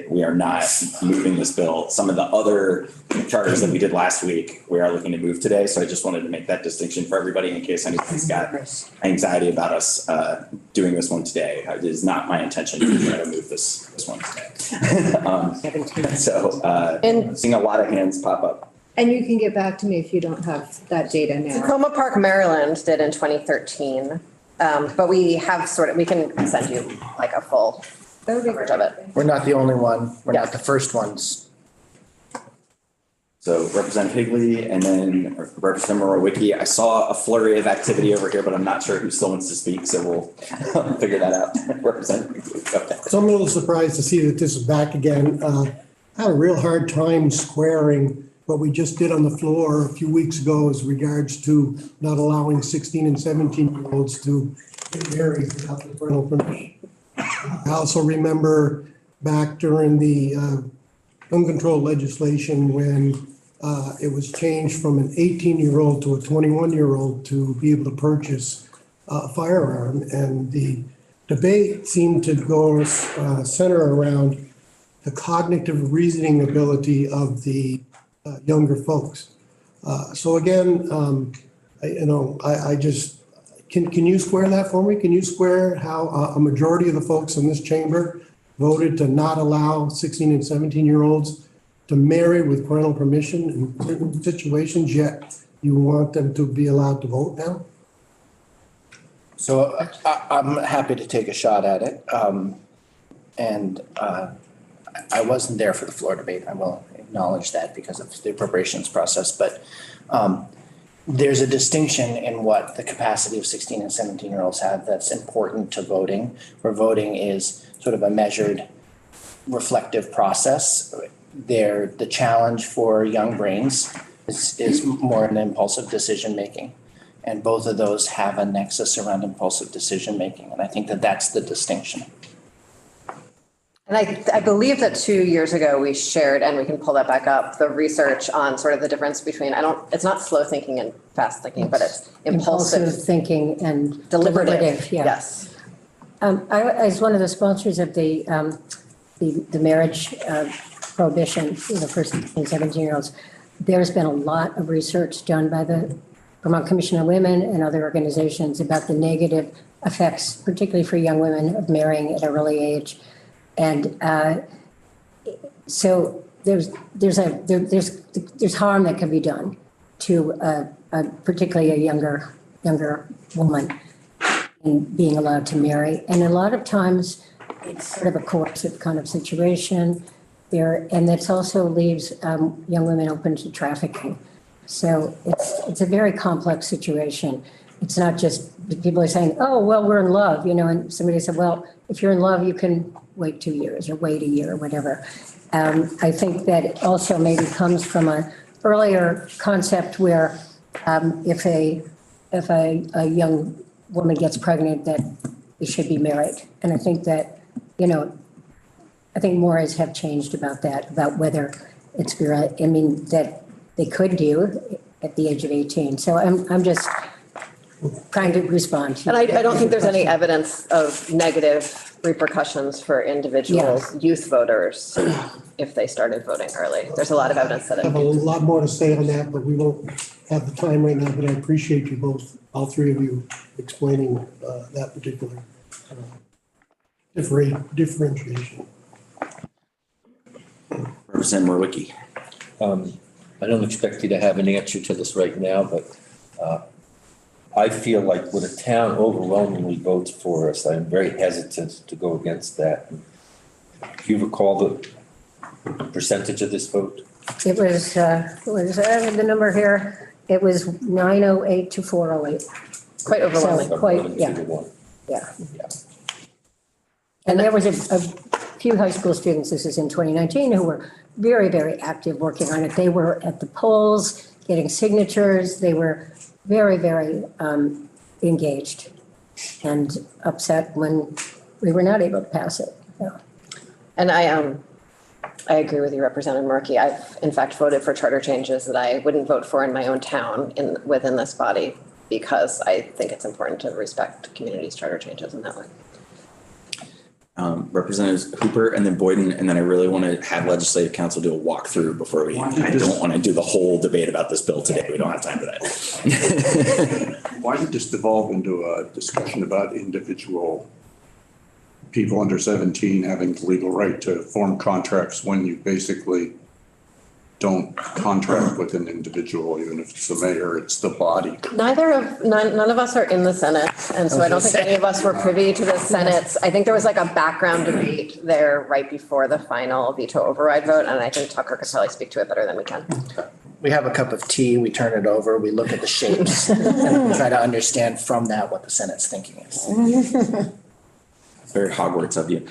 [SPEAKER 1] We are not moving this bill. Some of the other charters that we did last week, we are looking to move today. So I just wanted to make that distinction for everybody in case anybody's got anxiety about us doing this one today. It is not my intention to try to move this one today. Seeing a lot of hands pop up.
[SPEAKER 17] And you can get back to me if you don't have that data now.
[SPEAKER 14] Tacoma Park, Maryland did in 2013. But we have we can send you a full coverage of it.
[SPEAKER 16] We're not the only one. We're not the first ones.
[SPEAKER 1] So Representative Higley and then Representative Morowicki. I saw a flurry of activity over here, but I'm not sure who still wants to speak. So we'll figure that out. Representative Higley, okay.
[SPEAKER 8] So I'm a little surprised to see that this is back again. I had a real hard time squaring what we just did on the floor a few weeks ago as regards to not allowing 16 and 17-year-olds to get married without the parental permission. I also remember back during the uncontrolled legislation when it was changed from an 18-year-old to a 21-year-old to be able to purchase a firearm. And the debate seemed to go center around the cognitive reasoning ability of the younger folks. So again, I just, can you square that for me? Can you square how a majority of the folks in this chamber voted to not allow 16 and 17-year-olds to marry with parental permission in certain situations, yet you want them to be allowed to vote now?
[SPEAKER 16] So I'm happy to take a shot at it. I wasn't there for the floor debate. I will acknowledge that because of the appropriations process. But there's a distinction in what the capacity of 16 and 17-year-olds have that's important to voting, where voting is sort of a measured, reflective process. The challenge for young brains is more an impulsive decision-making. And both of those have a nexus around impulsive decision-making. And I think that that's the distinction.
[SPEAKER 14] And I believe that 2 years ago we shared, and we can pull that back up, the research on sort of the difference between, it's not slow thinking and fast thinking, but it's impulsive
[SPEAKER 15] thinking and
[SPEAKER 14] deliberative.
[SPEAKER 15] Yeah.
[SPEAKER 14] Yes.
[SPEAKER 15] I was one of the sponsors of the marriage prohibition for 16 and 17-year-olds. There's been a lot of research done by the Vermont Commission on Women and other organizations about the negative effects, particularly for young women, of marrying at an early age. And so there's harm that can be done to particularly a younger woman in being allowed to marry. And a lot of times it's sort of a coercive kind of situation there, and that also leaves young women open to trafficking. So it's a very complex situation. It's not just people are saying, oh, well, we're in love, and somebody said, well, if you're in love, you can wait 2 years or wait a year or whatever. I think that it also maybe comes from an earlier concept where if a young woman gets pregnant, that they should be married. And I think that, I think mores have changed about that, about whether it's, that they could do at the age of 18. So I'm just trying to respond.
[SPEAKER 14] And I don't think there's any evidence of negative repercussions for individuals, youth voters, if they started voting early. There's a lot of evidence that
[SPEAKER 8] I have a lot more to say on that, but we won't have the time right now. But I appreciate you both, all three of you, explaining that particular differentiation.
[SPEAKER 1] Representative Murwicki.
[SPEAKER 4] I don't expect you to have an answer to this right now, but I feel like when a town overwhelmingly votes for us, I'm very hesitant to go against that. Do you recall the percentage of this vote?
[SPEAKER 15] It was I have the number here. It was 908 to 408.
[SPEAKER 14] Quite overwhelming.
[SPEAKER 15] So quite, yeah. And there was a few high school students, this is in 2019, who were very, very active working on it. They were at the polls, getting signatures. They were very, very engaged and upset when we were not able to pass it. Yeah.
[SPEAKER 14] And I agree with you, Representative Murky. I've in fact voted for charter changes that I wouldn't vote for in my own town within this body, because I think it's important to respect communities' charter changes in that way.
[SPEAKER 1] Representatives Hooper and then Boyden, and then I really want to have Legislative Council do a walkthrough before we, I don't want to do the whole debate about this bill today. We don't have time for that.
[SPEAKER 3] Why did this devolve into a discussion about individual people under 17 having the legal right to form contracts when you basically don't contract with an individual, even if it's the mayor, it's the body?
[SPEAKER 14] None of us are in the Senate, and so I don't think any of us were privy to the Senate. I think there was like a background debate there right before the final veto override vote, and I think Tucker could probably speak to it better than we can.
[SPEAKER 16] We have a cup of tea, we turn it over, we look at the shapes, and we try to understand from that what the Senate's thinking is.
[SPEAKER 1] Very Hogwarts of you.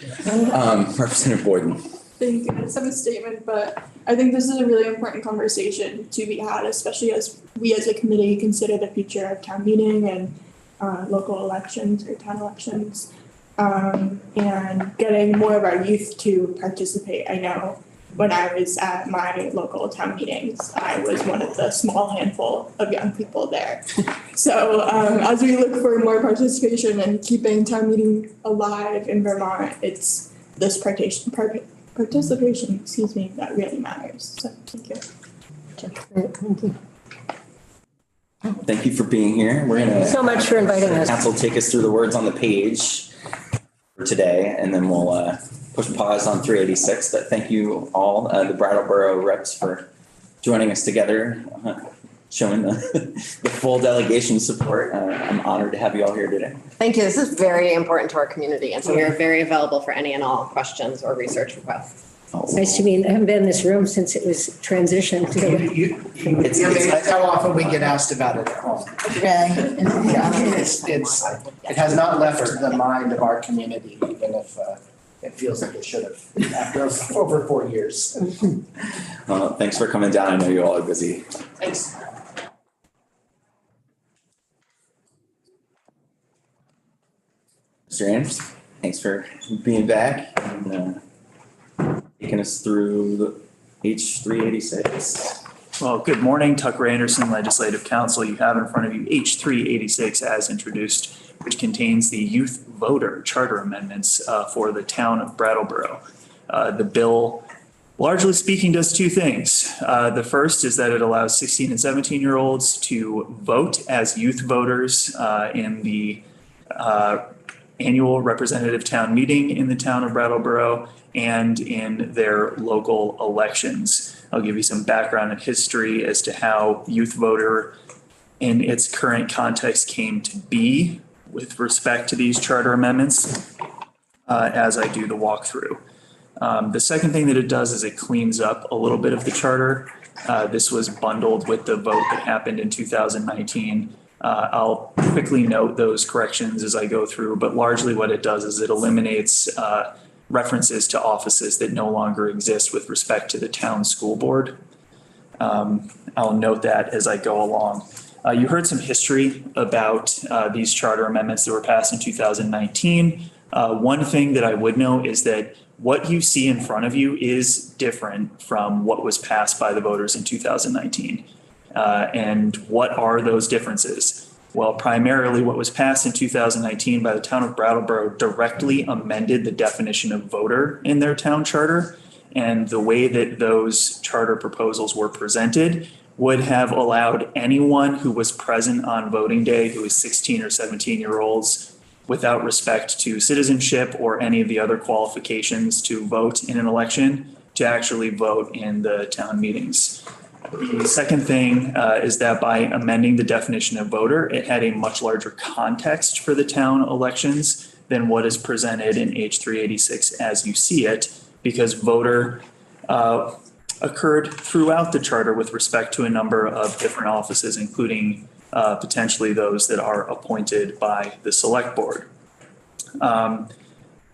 [SPEAKER 1] Representative Boyden.
[SPEAKER 18] Thank you. I just have a statement, but I think this is a really important conversation to be had, especially as we as a committee consider the future of town meeting and local elections or town elections. and getting more of our youth to participate. I know when I was at my local town meetings, I was one of the small handful of young people there. So as we look for more participation and keeping town meeting alive in Vermont, it's this participation, that really matters. So thank you.
[SPEAKER 1] Thank you for being here. We're gonna.
[SPEAKER 15] Thank you so much for inviting us.
[SPEAKER 1] Council take us through the words on the page for today, and then we'll push pause on 386. But thank you all, the Brattleboro reps, for joining us together, showing the full delegation support. I'm honored to have you all here today.
[SPEAKER 14] Thank you. This is very important to our community, and so we are very available for any and all questions or research requests.
[SPEAKER 15] It's nice to meet. I haven't been in this room since it was transitioned to.
[SPEAKER 16] It's how often we get asked about it at home.
[SPEAKER 11] Really?
[SPEAKER 16] It has not left the mind of our community, even if it feels like it should have after over 4 years.
[SPEAKER 1] Thanks for coming down. I know you all are busy.
[SPEAKER 16] Thanks.
[SPEAKER 1] Mr. Anderson, thanks for being back and taking us through the H386.
[SPEAKER 19] Well, good morning, Tucker Anderson, Legislative Counsel. You have in front of you H386 as introduced, which contains the youth voter charter amendments for the town of Brattleboro. The bill, largely speaking, does two things. The first is that it allows 16 and 17-year-olds to vote as youth voters in the annual representative town meeting in the town of Brattleboro and in their local elections. I'll give you some background and history as to how youth voter in its current context came to be with respect to these charter amendments as I do the walkthrough. The second thing that it does is it cleans up a little bit of the charter. This was bundled with the vote that happened in 2019. I'll quickly note those corrections as I go through, but largely what it does is it eliminates references to offices that no longer exist with respect to the town school board. I'll note that as I go along. You heard some history about these charter amendments that were passed in 2019. One thing that I would note is that what you see in front of you is different from what was passed by the voters in 2019. And what are those differences? Well, primarily what was passed in 2019 by the town of Brattleboro directly amended the definition of voter in their town charter. And the way that those charter proposals were presented would have allowed anyone who was present on voting day, who was 16 or 17-year-olds, without respect to citizenship or any of the other qualifications to vote in an election, to actually vote in the town meetings. The second thing is that by amending the definition of voter, it had a much larger context for the town elections than what is presented in H386 as you see it, because voter occurred throughout the charter with respect to a number of different offices, including potentially those that are appointed by the select board.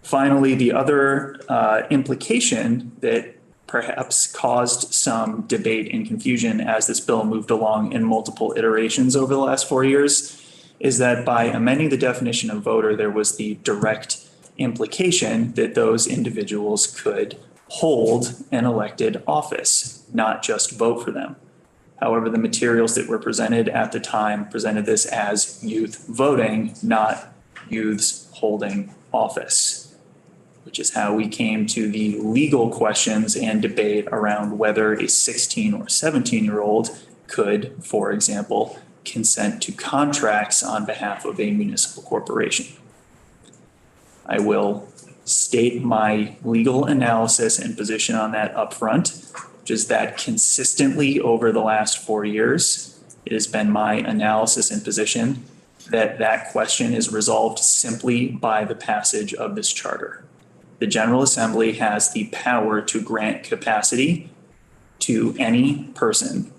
[SPEAKER 19] Finally, the other implication that perhaps caused some debate and confusion as this bill moved along in multiple iterations over the last 4 years is that by amending the definition of voter, there was the direct implication that those individuals could hold an elected office, not just vote for them. However, the materials that were presented at the time presented this as youth voting, not youths holding office, which is how we came to the legal questions and debate around whether a 16 or 17-year-old could, for example, consent to contracts on behalf of a municipal corporation. I will state my legal analysis and position on that upfront, which is that consistently over the last 4 years, it has been my analysis and position that that question is resolved simply by the passage of this charter. The General Assembly has the power to grant capacity to any person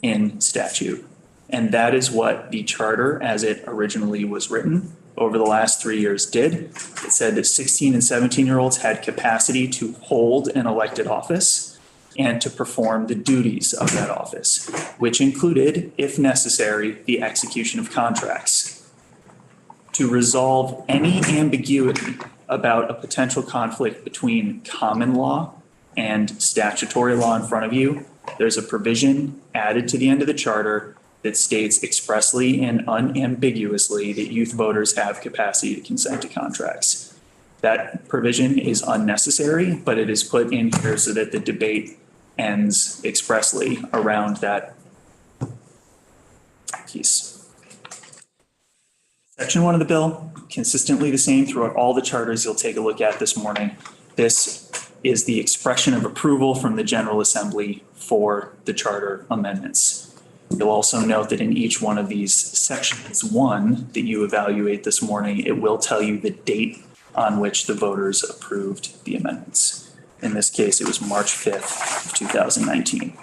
[SPEAKER 19] in statute. And that is what the charter, as it originally was written over the last 3 years, did. It said that 16 and 17-year-olds had capacity to hold an elected office and to perform the duties of that office, which included, if necessary, the execution of contracts. to resolve any ambiguity about a potential conflict between common law and statutory law in front of you, there's a provision added to the end of the charter that states expressly and unambiguously that youth voters have capacity to consent to contracts. That provision is unnecessary, but it is put in here so that the debate ends expressly around that piece. Section 1 of the bill, consistently the same throughout all the charters you'll take a look at this morning. This is the expression of approval from the General Assembly for the charter amendments. You'll also note that in each one of these sections 1 that you evaluate this morning, it will tell you the date on which the voters approved the amendments. In this case, it was March 5th of 2019.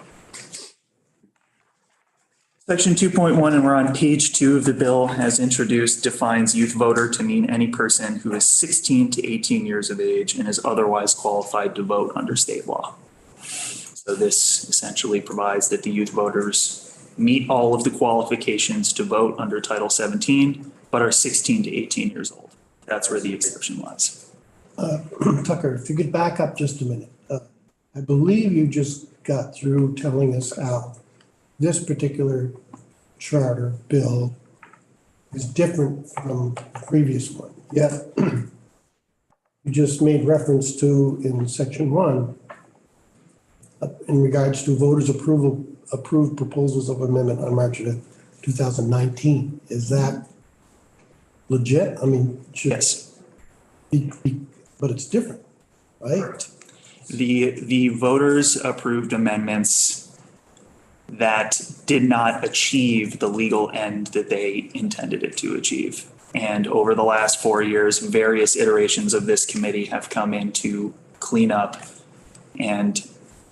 [SPEAKER 19] Section 2.1, and we're on page 2 of the bill as introduced, defines youth voter to mean any person who is 16 to 18 years of age and is otherwise qualified to vote under state law. So this essentially provides that the youth voters meet all of the qualifications to vote under Title 17, but are 16 to 18 years old. That's where the exception lies.
[SPEAKER 8] Tucker, if you could back up just a minute. I believe you just got through telling us how this particular charter bill is different from the previous one. Yet you just made reference to in section 1 in regards to voters approved proposals of amendment on March 2019. Is that legit? I mean,
[SPEAKER 19] yes,
[SPEAKER 8] but it's different, right?
[SPEAKER 19] Correct. The voters approved amendments that did not achieve the legal end that they intended it to achieve. And over the last 4 years, various iterations of this committee have come in to clean up and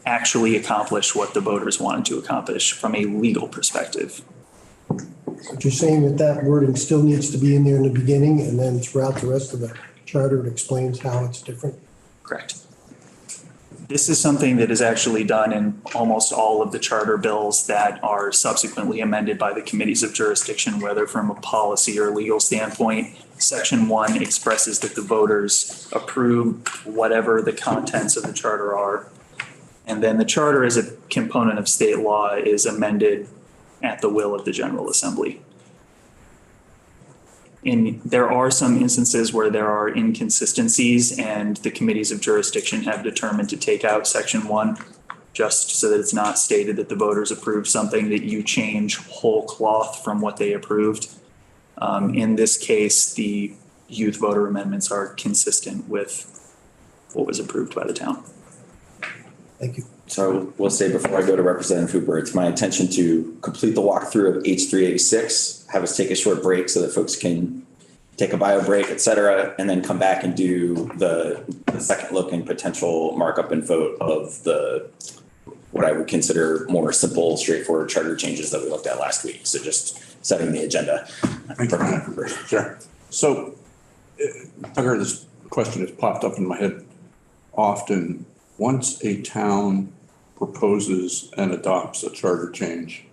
[SPEAKER 19] actually accomplish what the voters wanted to accomplish from a legal perspective.
[SPEAKER 8] But you're saying that that wording still needs to be in there in the beginning, and then throughout the rest of the charter, it explains how it's different?
[SPEAKER 19] Correct. This is something that is actually done in almost all of the charter bills that are subsequently amended by the committees of jurisdiction, whether from a policy or legal standpoint. Section 1 expresses that the voters approve whatever the contents of the charter are. And then the charter as a component of state law is amended at the will of the General Assembly. There are some instances where there are inconsistencies, and the committees of jurisdiction have determined to take out section 1 just so that it's not stated that the voters approved something, that you change whole cloth from what they approved. In this case, the youth voter amendments are consistent with what was approved by the town.
[SPEAKER 8] Thank you.
[SPEAKER 1] So we'll say before I go to Representative Hooper, it's my intention to complete the walkthrough of H386, have us take a short break so that folks can take a bio break, et cetera, and then come back and do the second look and potential markup and vote of what I would consider more simple, straightforward charter changes that we looked at last week. So just setting the agenda.
[SPEAKER 3] Sure. So, Tucker, this question has popped up in my head often. Once a town proposes and adopts a charter change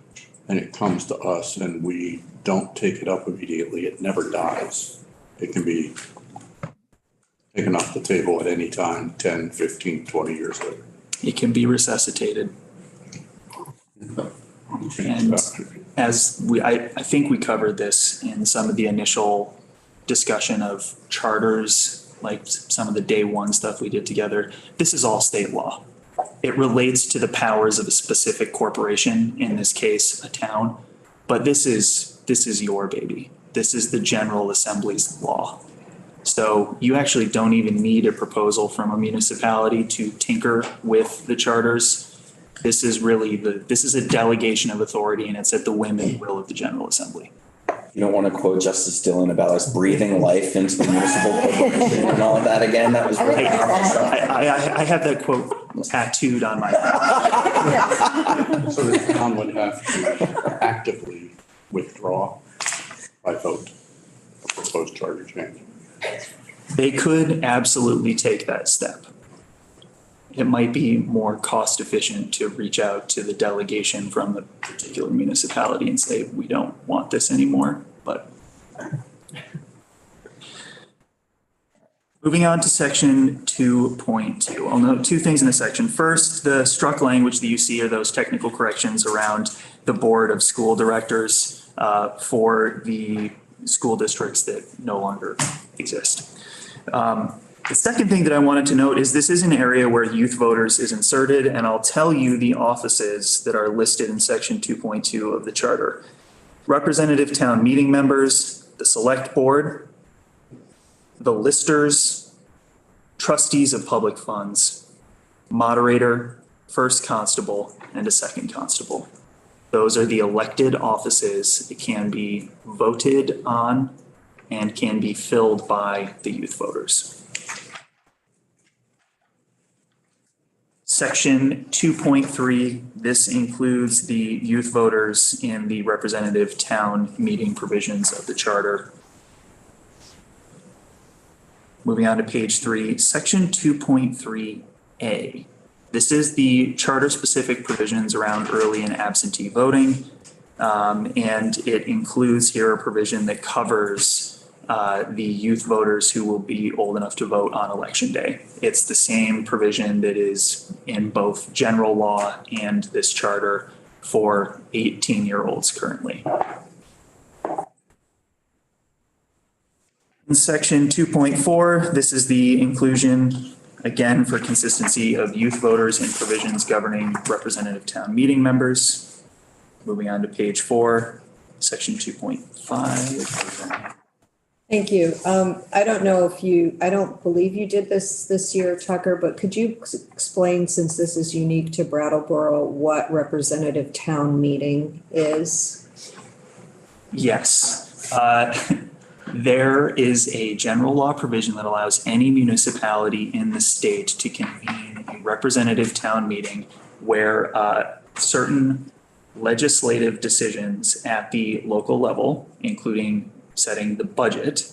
[SPEAKER 3] and it comes to us and we don't take it up immediately, it never dies. It can be taken off the table at any time, 10, 15, 20 years later.
[SPEAKER 19] It can be resuscitated. And as I think we covered this in some of the initial discussion of charters, like some of the day one stuff we did together. This is all state law. It relates to the powers of a specific corporation, in this case, a town, but this is your baby. This is the General Assembly's law. So you actually don't even need a proposal from a municipality to tinker with the charters. This is really this is a delegation of authority, and it's at the whim and will of the General Assembly.
[SPEAKER 1] You don't want to quote Justice Dillon about us breathing life into the municipal corporation and all of that again? That was really powerful.
[SPEAKER 19] I have that quote tattooed on my
[SPEAKER 3] So the town would have to actively withdraw by vote a proposed charter change.
[SPEAKER 19] They could absolutely take that step. It might be more cost efficient to reach out to the delegation from the particular municipality and say, we don't want this anymore, but Moving on to section 2.2, I'll note two things in this section. First, the struck language that you see are those technical corrections around the board of school directors for the school districts that no longer exist. The second thing that I wanted to note is this is an area where youth voters is inserted, and I'll tell you the offices that are listed in section 2.2 of the charter. Representative town meeting members, the select board, the listers, trustees of public funds, moderator, first constable, and a second constable. Those are the elected offices that can be voted on and can be filled by the youth voters. Section 2.3, this includes the youth voters in the representative town meeting provisions of the charter. Moving on to page 3, section 2.3A. This is the charter-specific provisions around early and absentee voting. And it includes here a provision that covers the youth voters who will be old enough to vote on election day. It's the same provision that is in both general law and this charter for 18-year-olds currently. In section 2.4, this is the inclusion, again, for consistency of youth voters in provisions governing representative town meeting members. Moving on to page 4, section 2.5.
[SPEAKER 17] Thank you. I don't know if I don't believe you did this year, Tucker, but could you explain, since this is unique to Brattleboro, what representative town meeting is?
[SPEAKER 19] Yes. There is a general law provision that allows any municipality in the state to convene a representative town meeting where certain legislative decisions at the local level, including setting the budget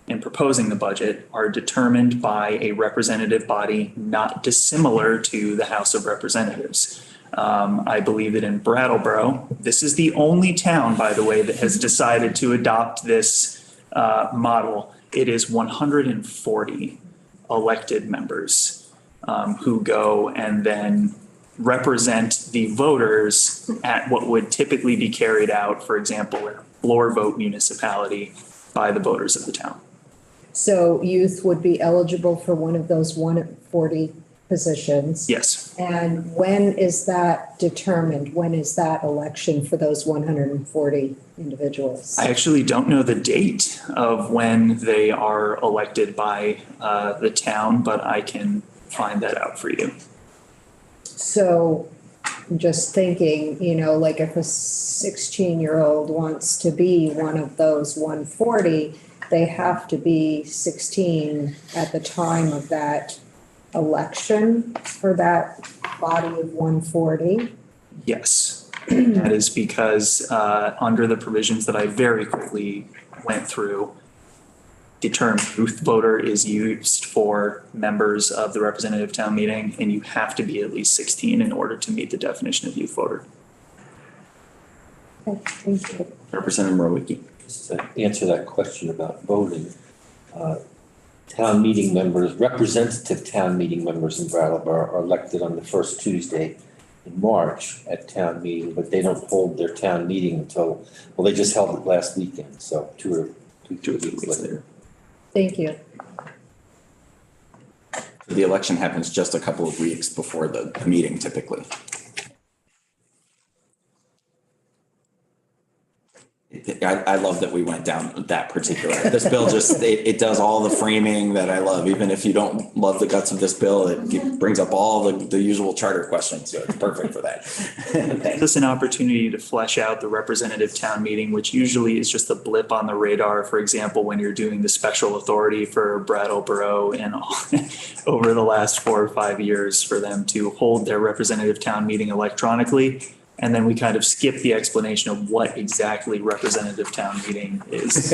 [SPEAKER 19] and proposing the budget, are determined by a representative body not dissimilar to the House of Representatives. I believe that in Brattleboro, this is the only town, by the way, that has decided to adopt this model. It is 140 elected members who go and then represent the voters at what would typically be carried out, for example, in a floor vote municipality by the voters of the town.
[SPEAKER 17] So youth would be eligible for one of those 140 positions?
[SPEAKER 19] Yes.
[SPEAKER 17] And when is that determined? When is that election for those 140 individuals?
[SPEAKER 19] I actually don't know the date of when they are elected by the town, but I can find that out for you.
[SPEAKER 17] So I'm just thinking, like if a 16-year-old wants to be one of those 140, they have to be 16 at the time of that election for that body of 140?
[SPEAKER 19] Yes, that is because under the provisions that I very quickly went through, the term youth voter is used for members of the representative town meeting, and you have to be at least 16 in order to meet the definition of youth voter.
[SPEAKER 17] Okay, thank you.
[SPEAKER 1] Representative Murowicki.
[SPEAKER 4] Just to answer that question about voting, town meeting members, representative town meeting members in Brattleboro are elected on the first Tuesday in March at town meeting, but they don't hold their town meeting until, well, they just held it last weekend, so two weeks later.
[SPEAKER 17] Thank you.
[SPEAKER 1] The election happens just a couple of weeks before the meeting typically. I love that we went down that particular. This bill just, it does all the framing that I love. Even if you don't love the guts of this bill, it brings up all the usual charter questions. So it's perfect for that.
[SPEAKER 19] It gives us an opportunity to flesh out the representative town meeting, which usually is just a blip on the radar. For example, when you're doing the special authority for Brattleboro and over the last 4 or 5 years for them to hold their representative town meeting electronically. And then we kind of skip the explanation of what exactly representative town meeting is.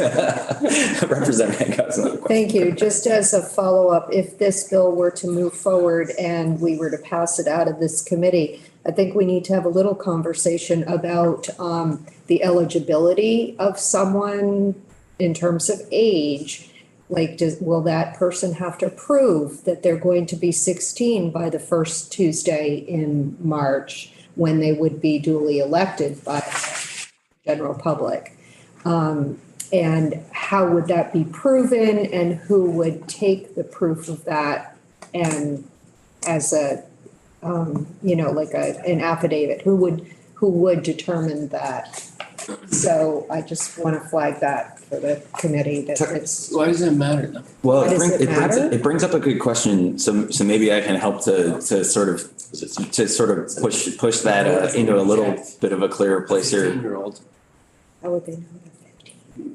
[SPEAKER 17] Thank you. Just as a follow-up, if this bill were to move forward and we were to pass it out of this committee, I think we need to have a little conversation about the eligibility of someone in terms of age Like, will that person have to prove that they're going to be 16 by the first Tuesday in March when they would be duly elected by the general public? And how would that be proven, and who would take the proof of that and as a, like an affidavit? Who would determine that? So I just want to flag that for the committee that it's.
[SPEAKER 16] Why does it matter though?
[SPEAKER 1] Well,
[SPEAKER 17] Why does it matter?
[SPEAKER 1] it brings up a good question. So maybe I can help to sort of push that into a little bit of a clearer place here.
[SPEAKER 16] 16-year-old.
[SPEAKER 17] How would they know?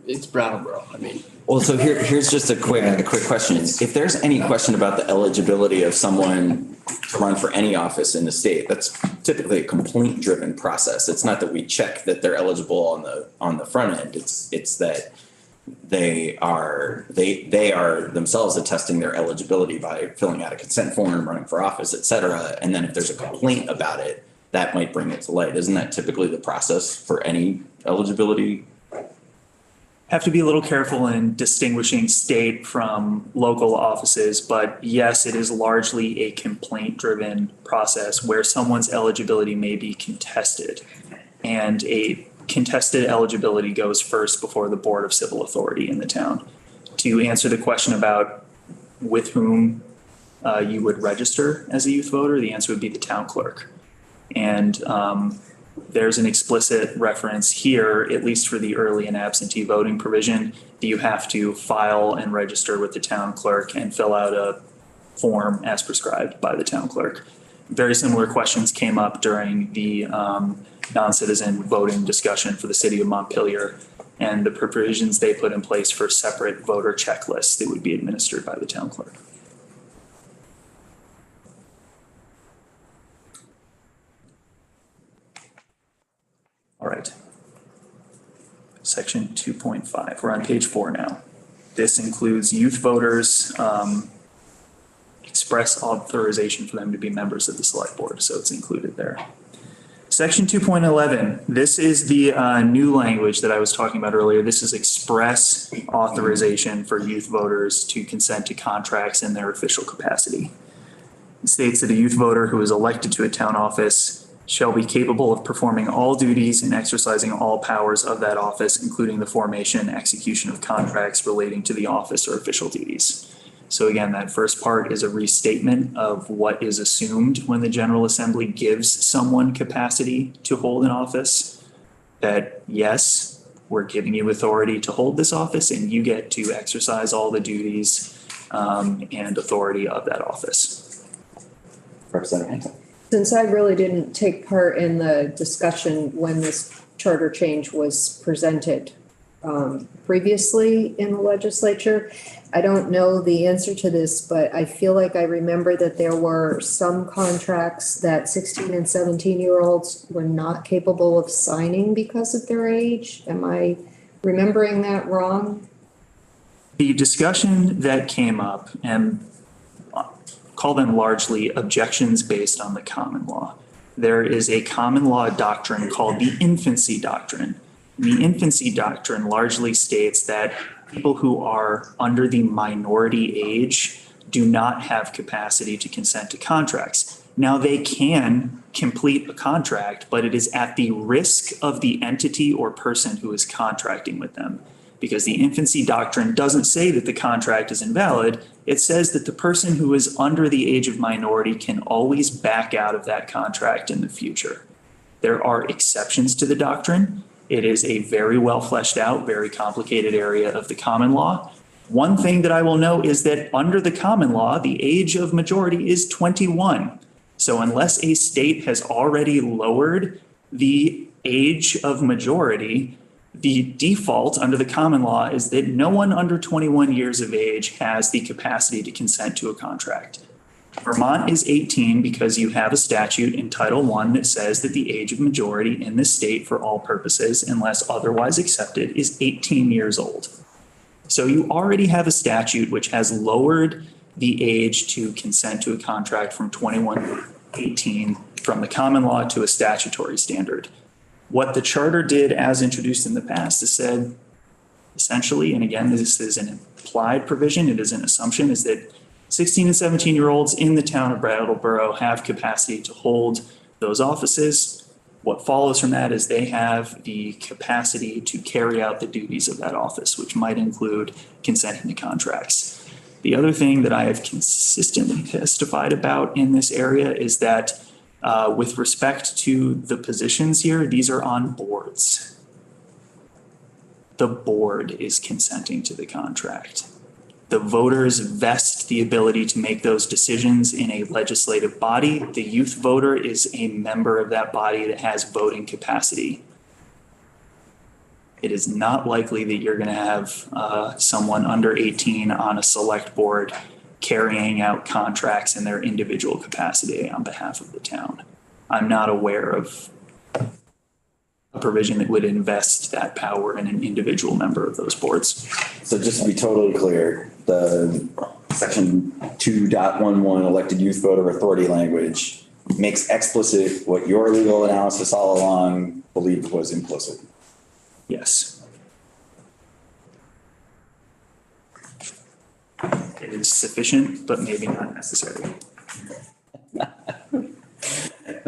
[SPEAKER 16] It's Brattleboro. I mean.
[SPEAKER 1] Well, so here's just a quick question. If there's any question about the eligibility of someone to run for any office in the state, that's typically a complaint-driven process. It's not that we check that they're eligible on the front end. It's that they are themselves attesting their eligibility by filling out a consent form, running for office, et cetera. And then if there's a complaint about it, that might bring it to light. Isn't that typically the process for any eligibility?
[SPEAKER 19] Have to be a little careful in distinguishing state from local offices, but yes, it is largely a complaint-driven process where someone's eligibility may be contested. And a contested eligibility goes first before the Board of Civil Authority in the town. To answer the question about with whom you would register as a youth voter, the answer would be the town clerk. And there's an explicit reference here, at least for the early and absentee voting provision, that you have to file and register with the town clerk and fill out a form as prescribed by the town clerk. Very similar questions came up during the non-citizen voting discussion for the city of Montpelier and the provisions they put in place for separate voter checklists that would be administered by the town clerk. All right. Section 2.5, we're on page 4 now. This includes youth voters, express authorization for them to be members of the select board, so it's included there. Section 2.11, this is the new language that I was talking about earlier. This is express authorization for youth voters to consent to contracts in their official capacity. It states that a youth voter who is elected to a town office shall be capable of performing all duties and exercising all powers of that office, including the formation and execution of contracts relating to the office or official duties. So again, that first part is a restatement of what is assumed when the General Assembly gives someone capacity to hold an office. That yes, we're giving you authority to hold this office and you get to exercise all the duties and authority of that office.
[SPEAKER 1] Representative Hanson.
[SPEAKER 17] Since I really didn't take part in the discussion when this charter change was presented previously in the legislature, I don't know the answer to this, but I feel like I remember that there were some contracts that 16 and 17-year-olds were not capable of signing because of their age. Am I remembering that wrong?
[SPEAKER 19] The discussion that came up, and call them largely objections based on the common law. There is a common law doctrine called the infancy doctrine. The infancy doctrine largely states that people who are under the minority age do not have capacity to consent to contracts. Now, they can complete a contract, but it is at the risk of the entity or person who is contracting with them. Because the infancy doctrine doesn't say that the contract is invalid. It says that the person who is under the age of minority can always back out of that contract in the future. There are exceptions to the doctrine. It is a very well fleshed out, very complicated area of the common law. One thing that I will note is that under the common law, the age of majority is 21. So unless a state has already lowered the age of majority, the default under the common law is that no one under 21 years of age has the capacity to consent to a contract. Vermont is 18 because you have a statute in Title I that says that the age of majority in this state for all purposes, unless otherwise accepted, is 18 years old. So you already have a statute which has lowered the age to consent to a contract from 21 to 18 from the common law to a statutory standard. What the charter did as introduced in the past is said, essentially, and again, this is an implied provision, it is an assumption, is that 16 and 17-year-olds in the town of Brattleboro have capacity to hold those offices. What follows from that is they have the capacity to carry out the duties of that office, which might include consenting to contracts. The other thing that I have consistently testified about in this area is that with respect to the positions here, these are on boards. The board is consenting to the contract. The voters vest the ability to make those decisions in a legislative body. The youth voter is a member of that body that has voting capacity. It is not likely that you're going to have someone under 18 on a select board carrying out contracts in their individual capacity on behalf of the town. I'm not aware of a provision that would invest that power in an individual member of those boards.
[SPEAKER 1] So just to be totally clear, the section 2.11 elected youth voter authority language makes explicit what your legal analysis all along believed was implicit.
[SPEAKER 19] Yes. It is sufficient, but maybe not necessary.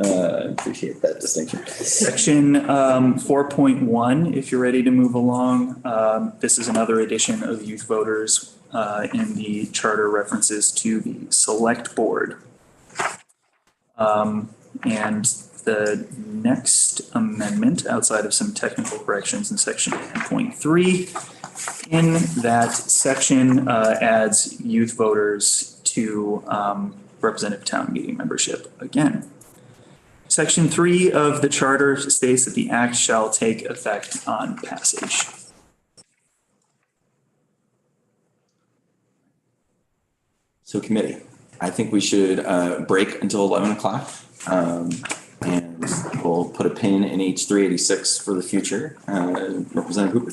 [SPEAKER 1] I appreciate that distinction.
[SPEAKER 19] Section 4.1, if you're ready to move along, this is another edition of youth voters in the charter references to the select board. And the next amendment, outside of some technical corrections in section 10.3, in that section adds youth voters to representative town meeting membership again. Section 3 of the charter states that the act shall take effect on passage.
[SPEAKER 1] So committee, I think we should break until 11 o'clock. And we'll put a pin in H386 for the future. Representative Hooper.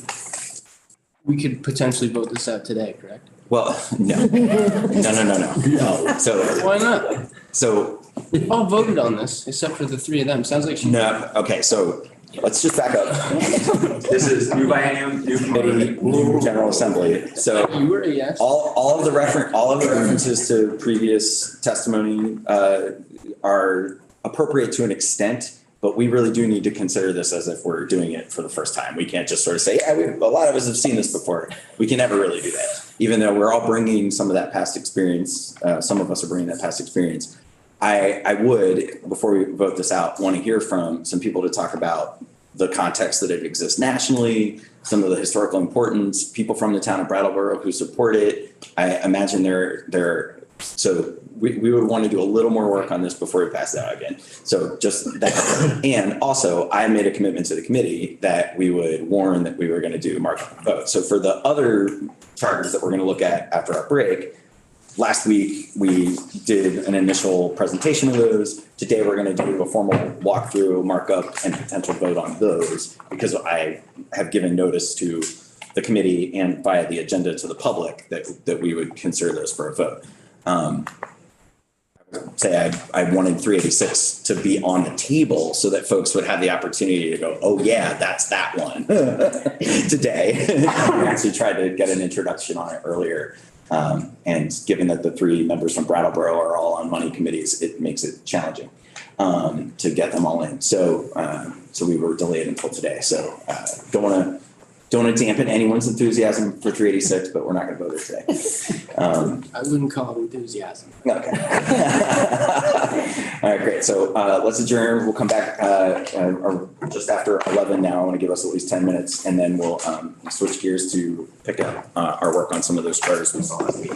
[SPEAKER 16] We could potentially vote this out today, correct?
[SPEAKER 1] Well, no. No. So
[SPEAKER 16] why not?
[SPEAKER 1] So
[SPEAKER 16] we all voted on this except for the three of them. Sounds like
[SPEAKER 1] no. Okay, so let's just back up. This is new biennium, new committee, new General Assembly. So
[SPEAKER 16] you were a yes.
[SPEAKER 1] All of the references to previous testimony are appropriate to an extent, but we really do need to consider this as if we're doing it for the first time. We can't just sort of say, yeah, a lot of us have seen this before. We can never really do that, even though we're all bringing some of that past experience. Some of us are bringing that past experience. I would, before we vote this out, want to hear from some people to talk about the context that it exists nationally, some of the historical importance, people from the town of Brattleboro who support it. I imagine so we would want to do a little more work on this before we pass it out again. So just that. And also I made a commitment to the committee that we would warn that we were going to do markup vote. So for the other charters that we're going to look at after our break, last week we did an initial presentation of those. Today we're going to do a formal walkthrough, markup, and potential vote on those because I have given notice to the committee and via the agenda to the public that we would consider those for a vote. Say I wanted 386 to be on the table so that folks would have the opportunity to go, oh yeah, that's that one today. I actually tried to get an introduction on it earlier. And given that the three members from Brattleboro are all on money committees, it makes it challenging to get them all in. So we were delayed until today. So don't want to dampen anyone's enthusiasm for 386, but we're not going to vote it today.
[SPEAKER 16] I wouldn't call it enthusiasm.
[SPEAKER 1] Okay. All right, great. So let's adjourn. We'll come back just after 11 now. I want to give us at least 10 minutes, and then we'll switch gears to pick up our work on some of those charters we saw last week.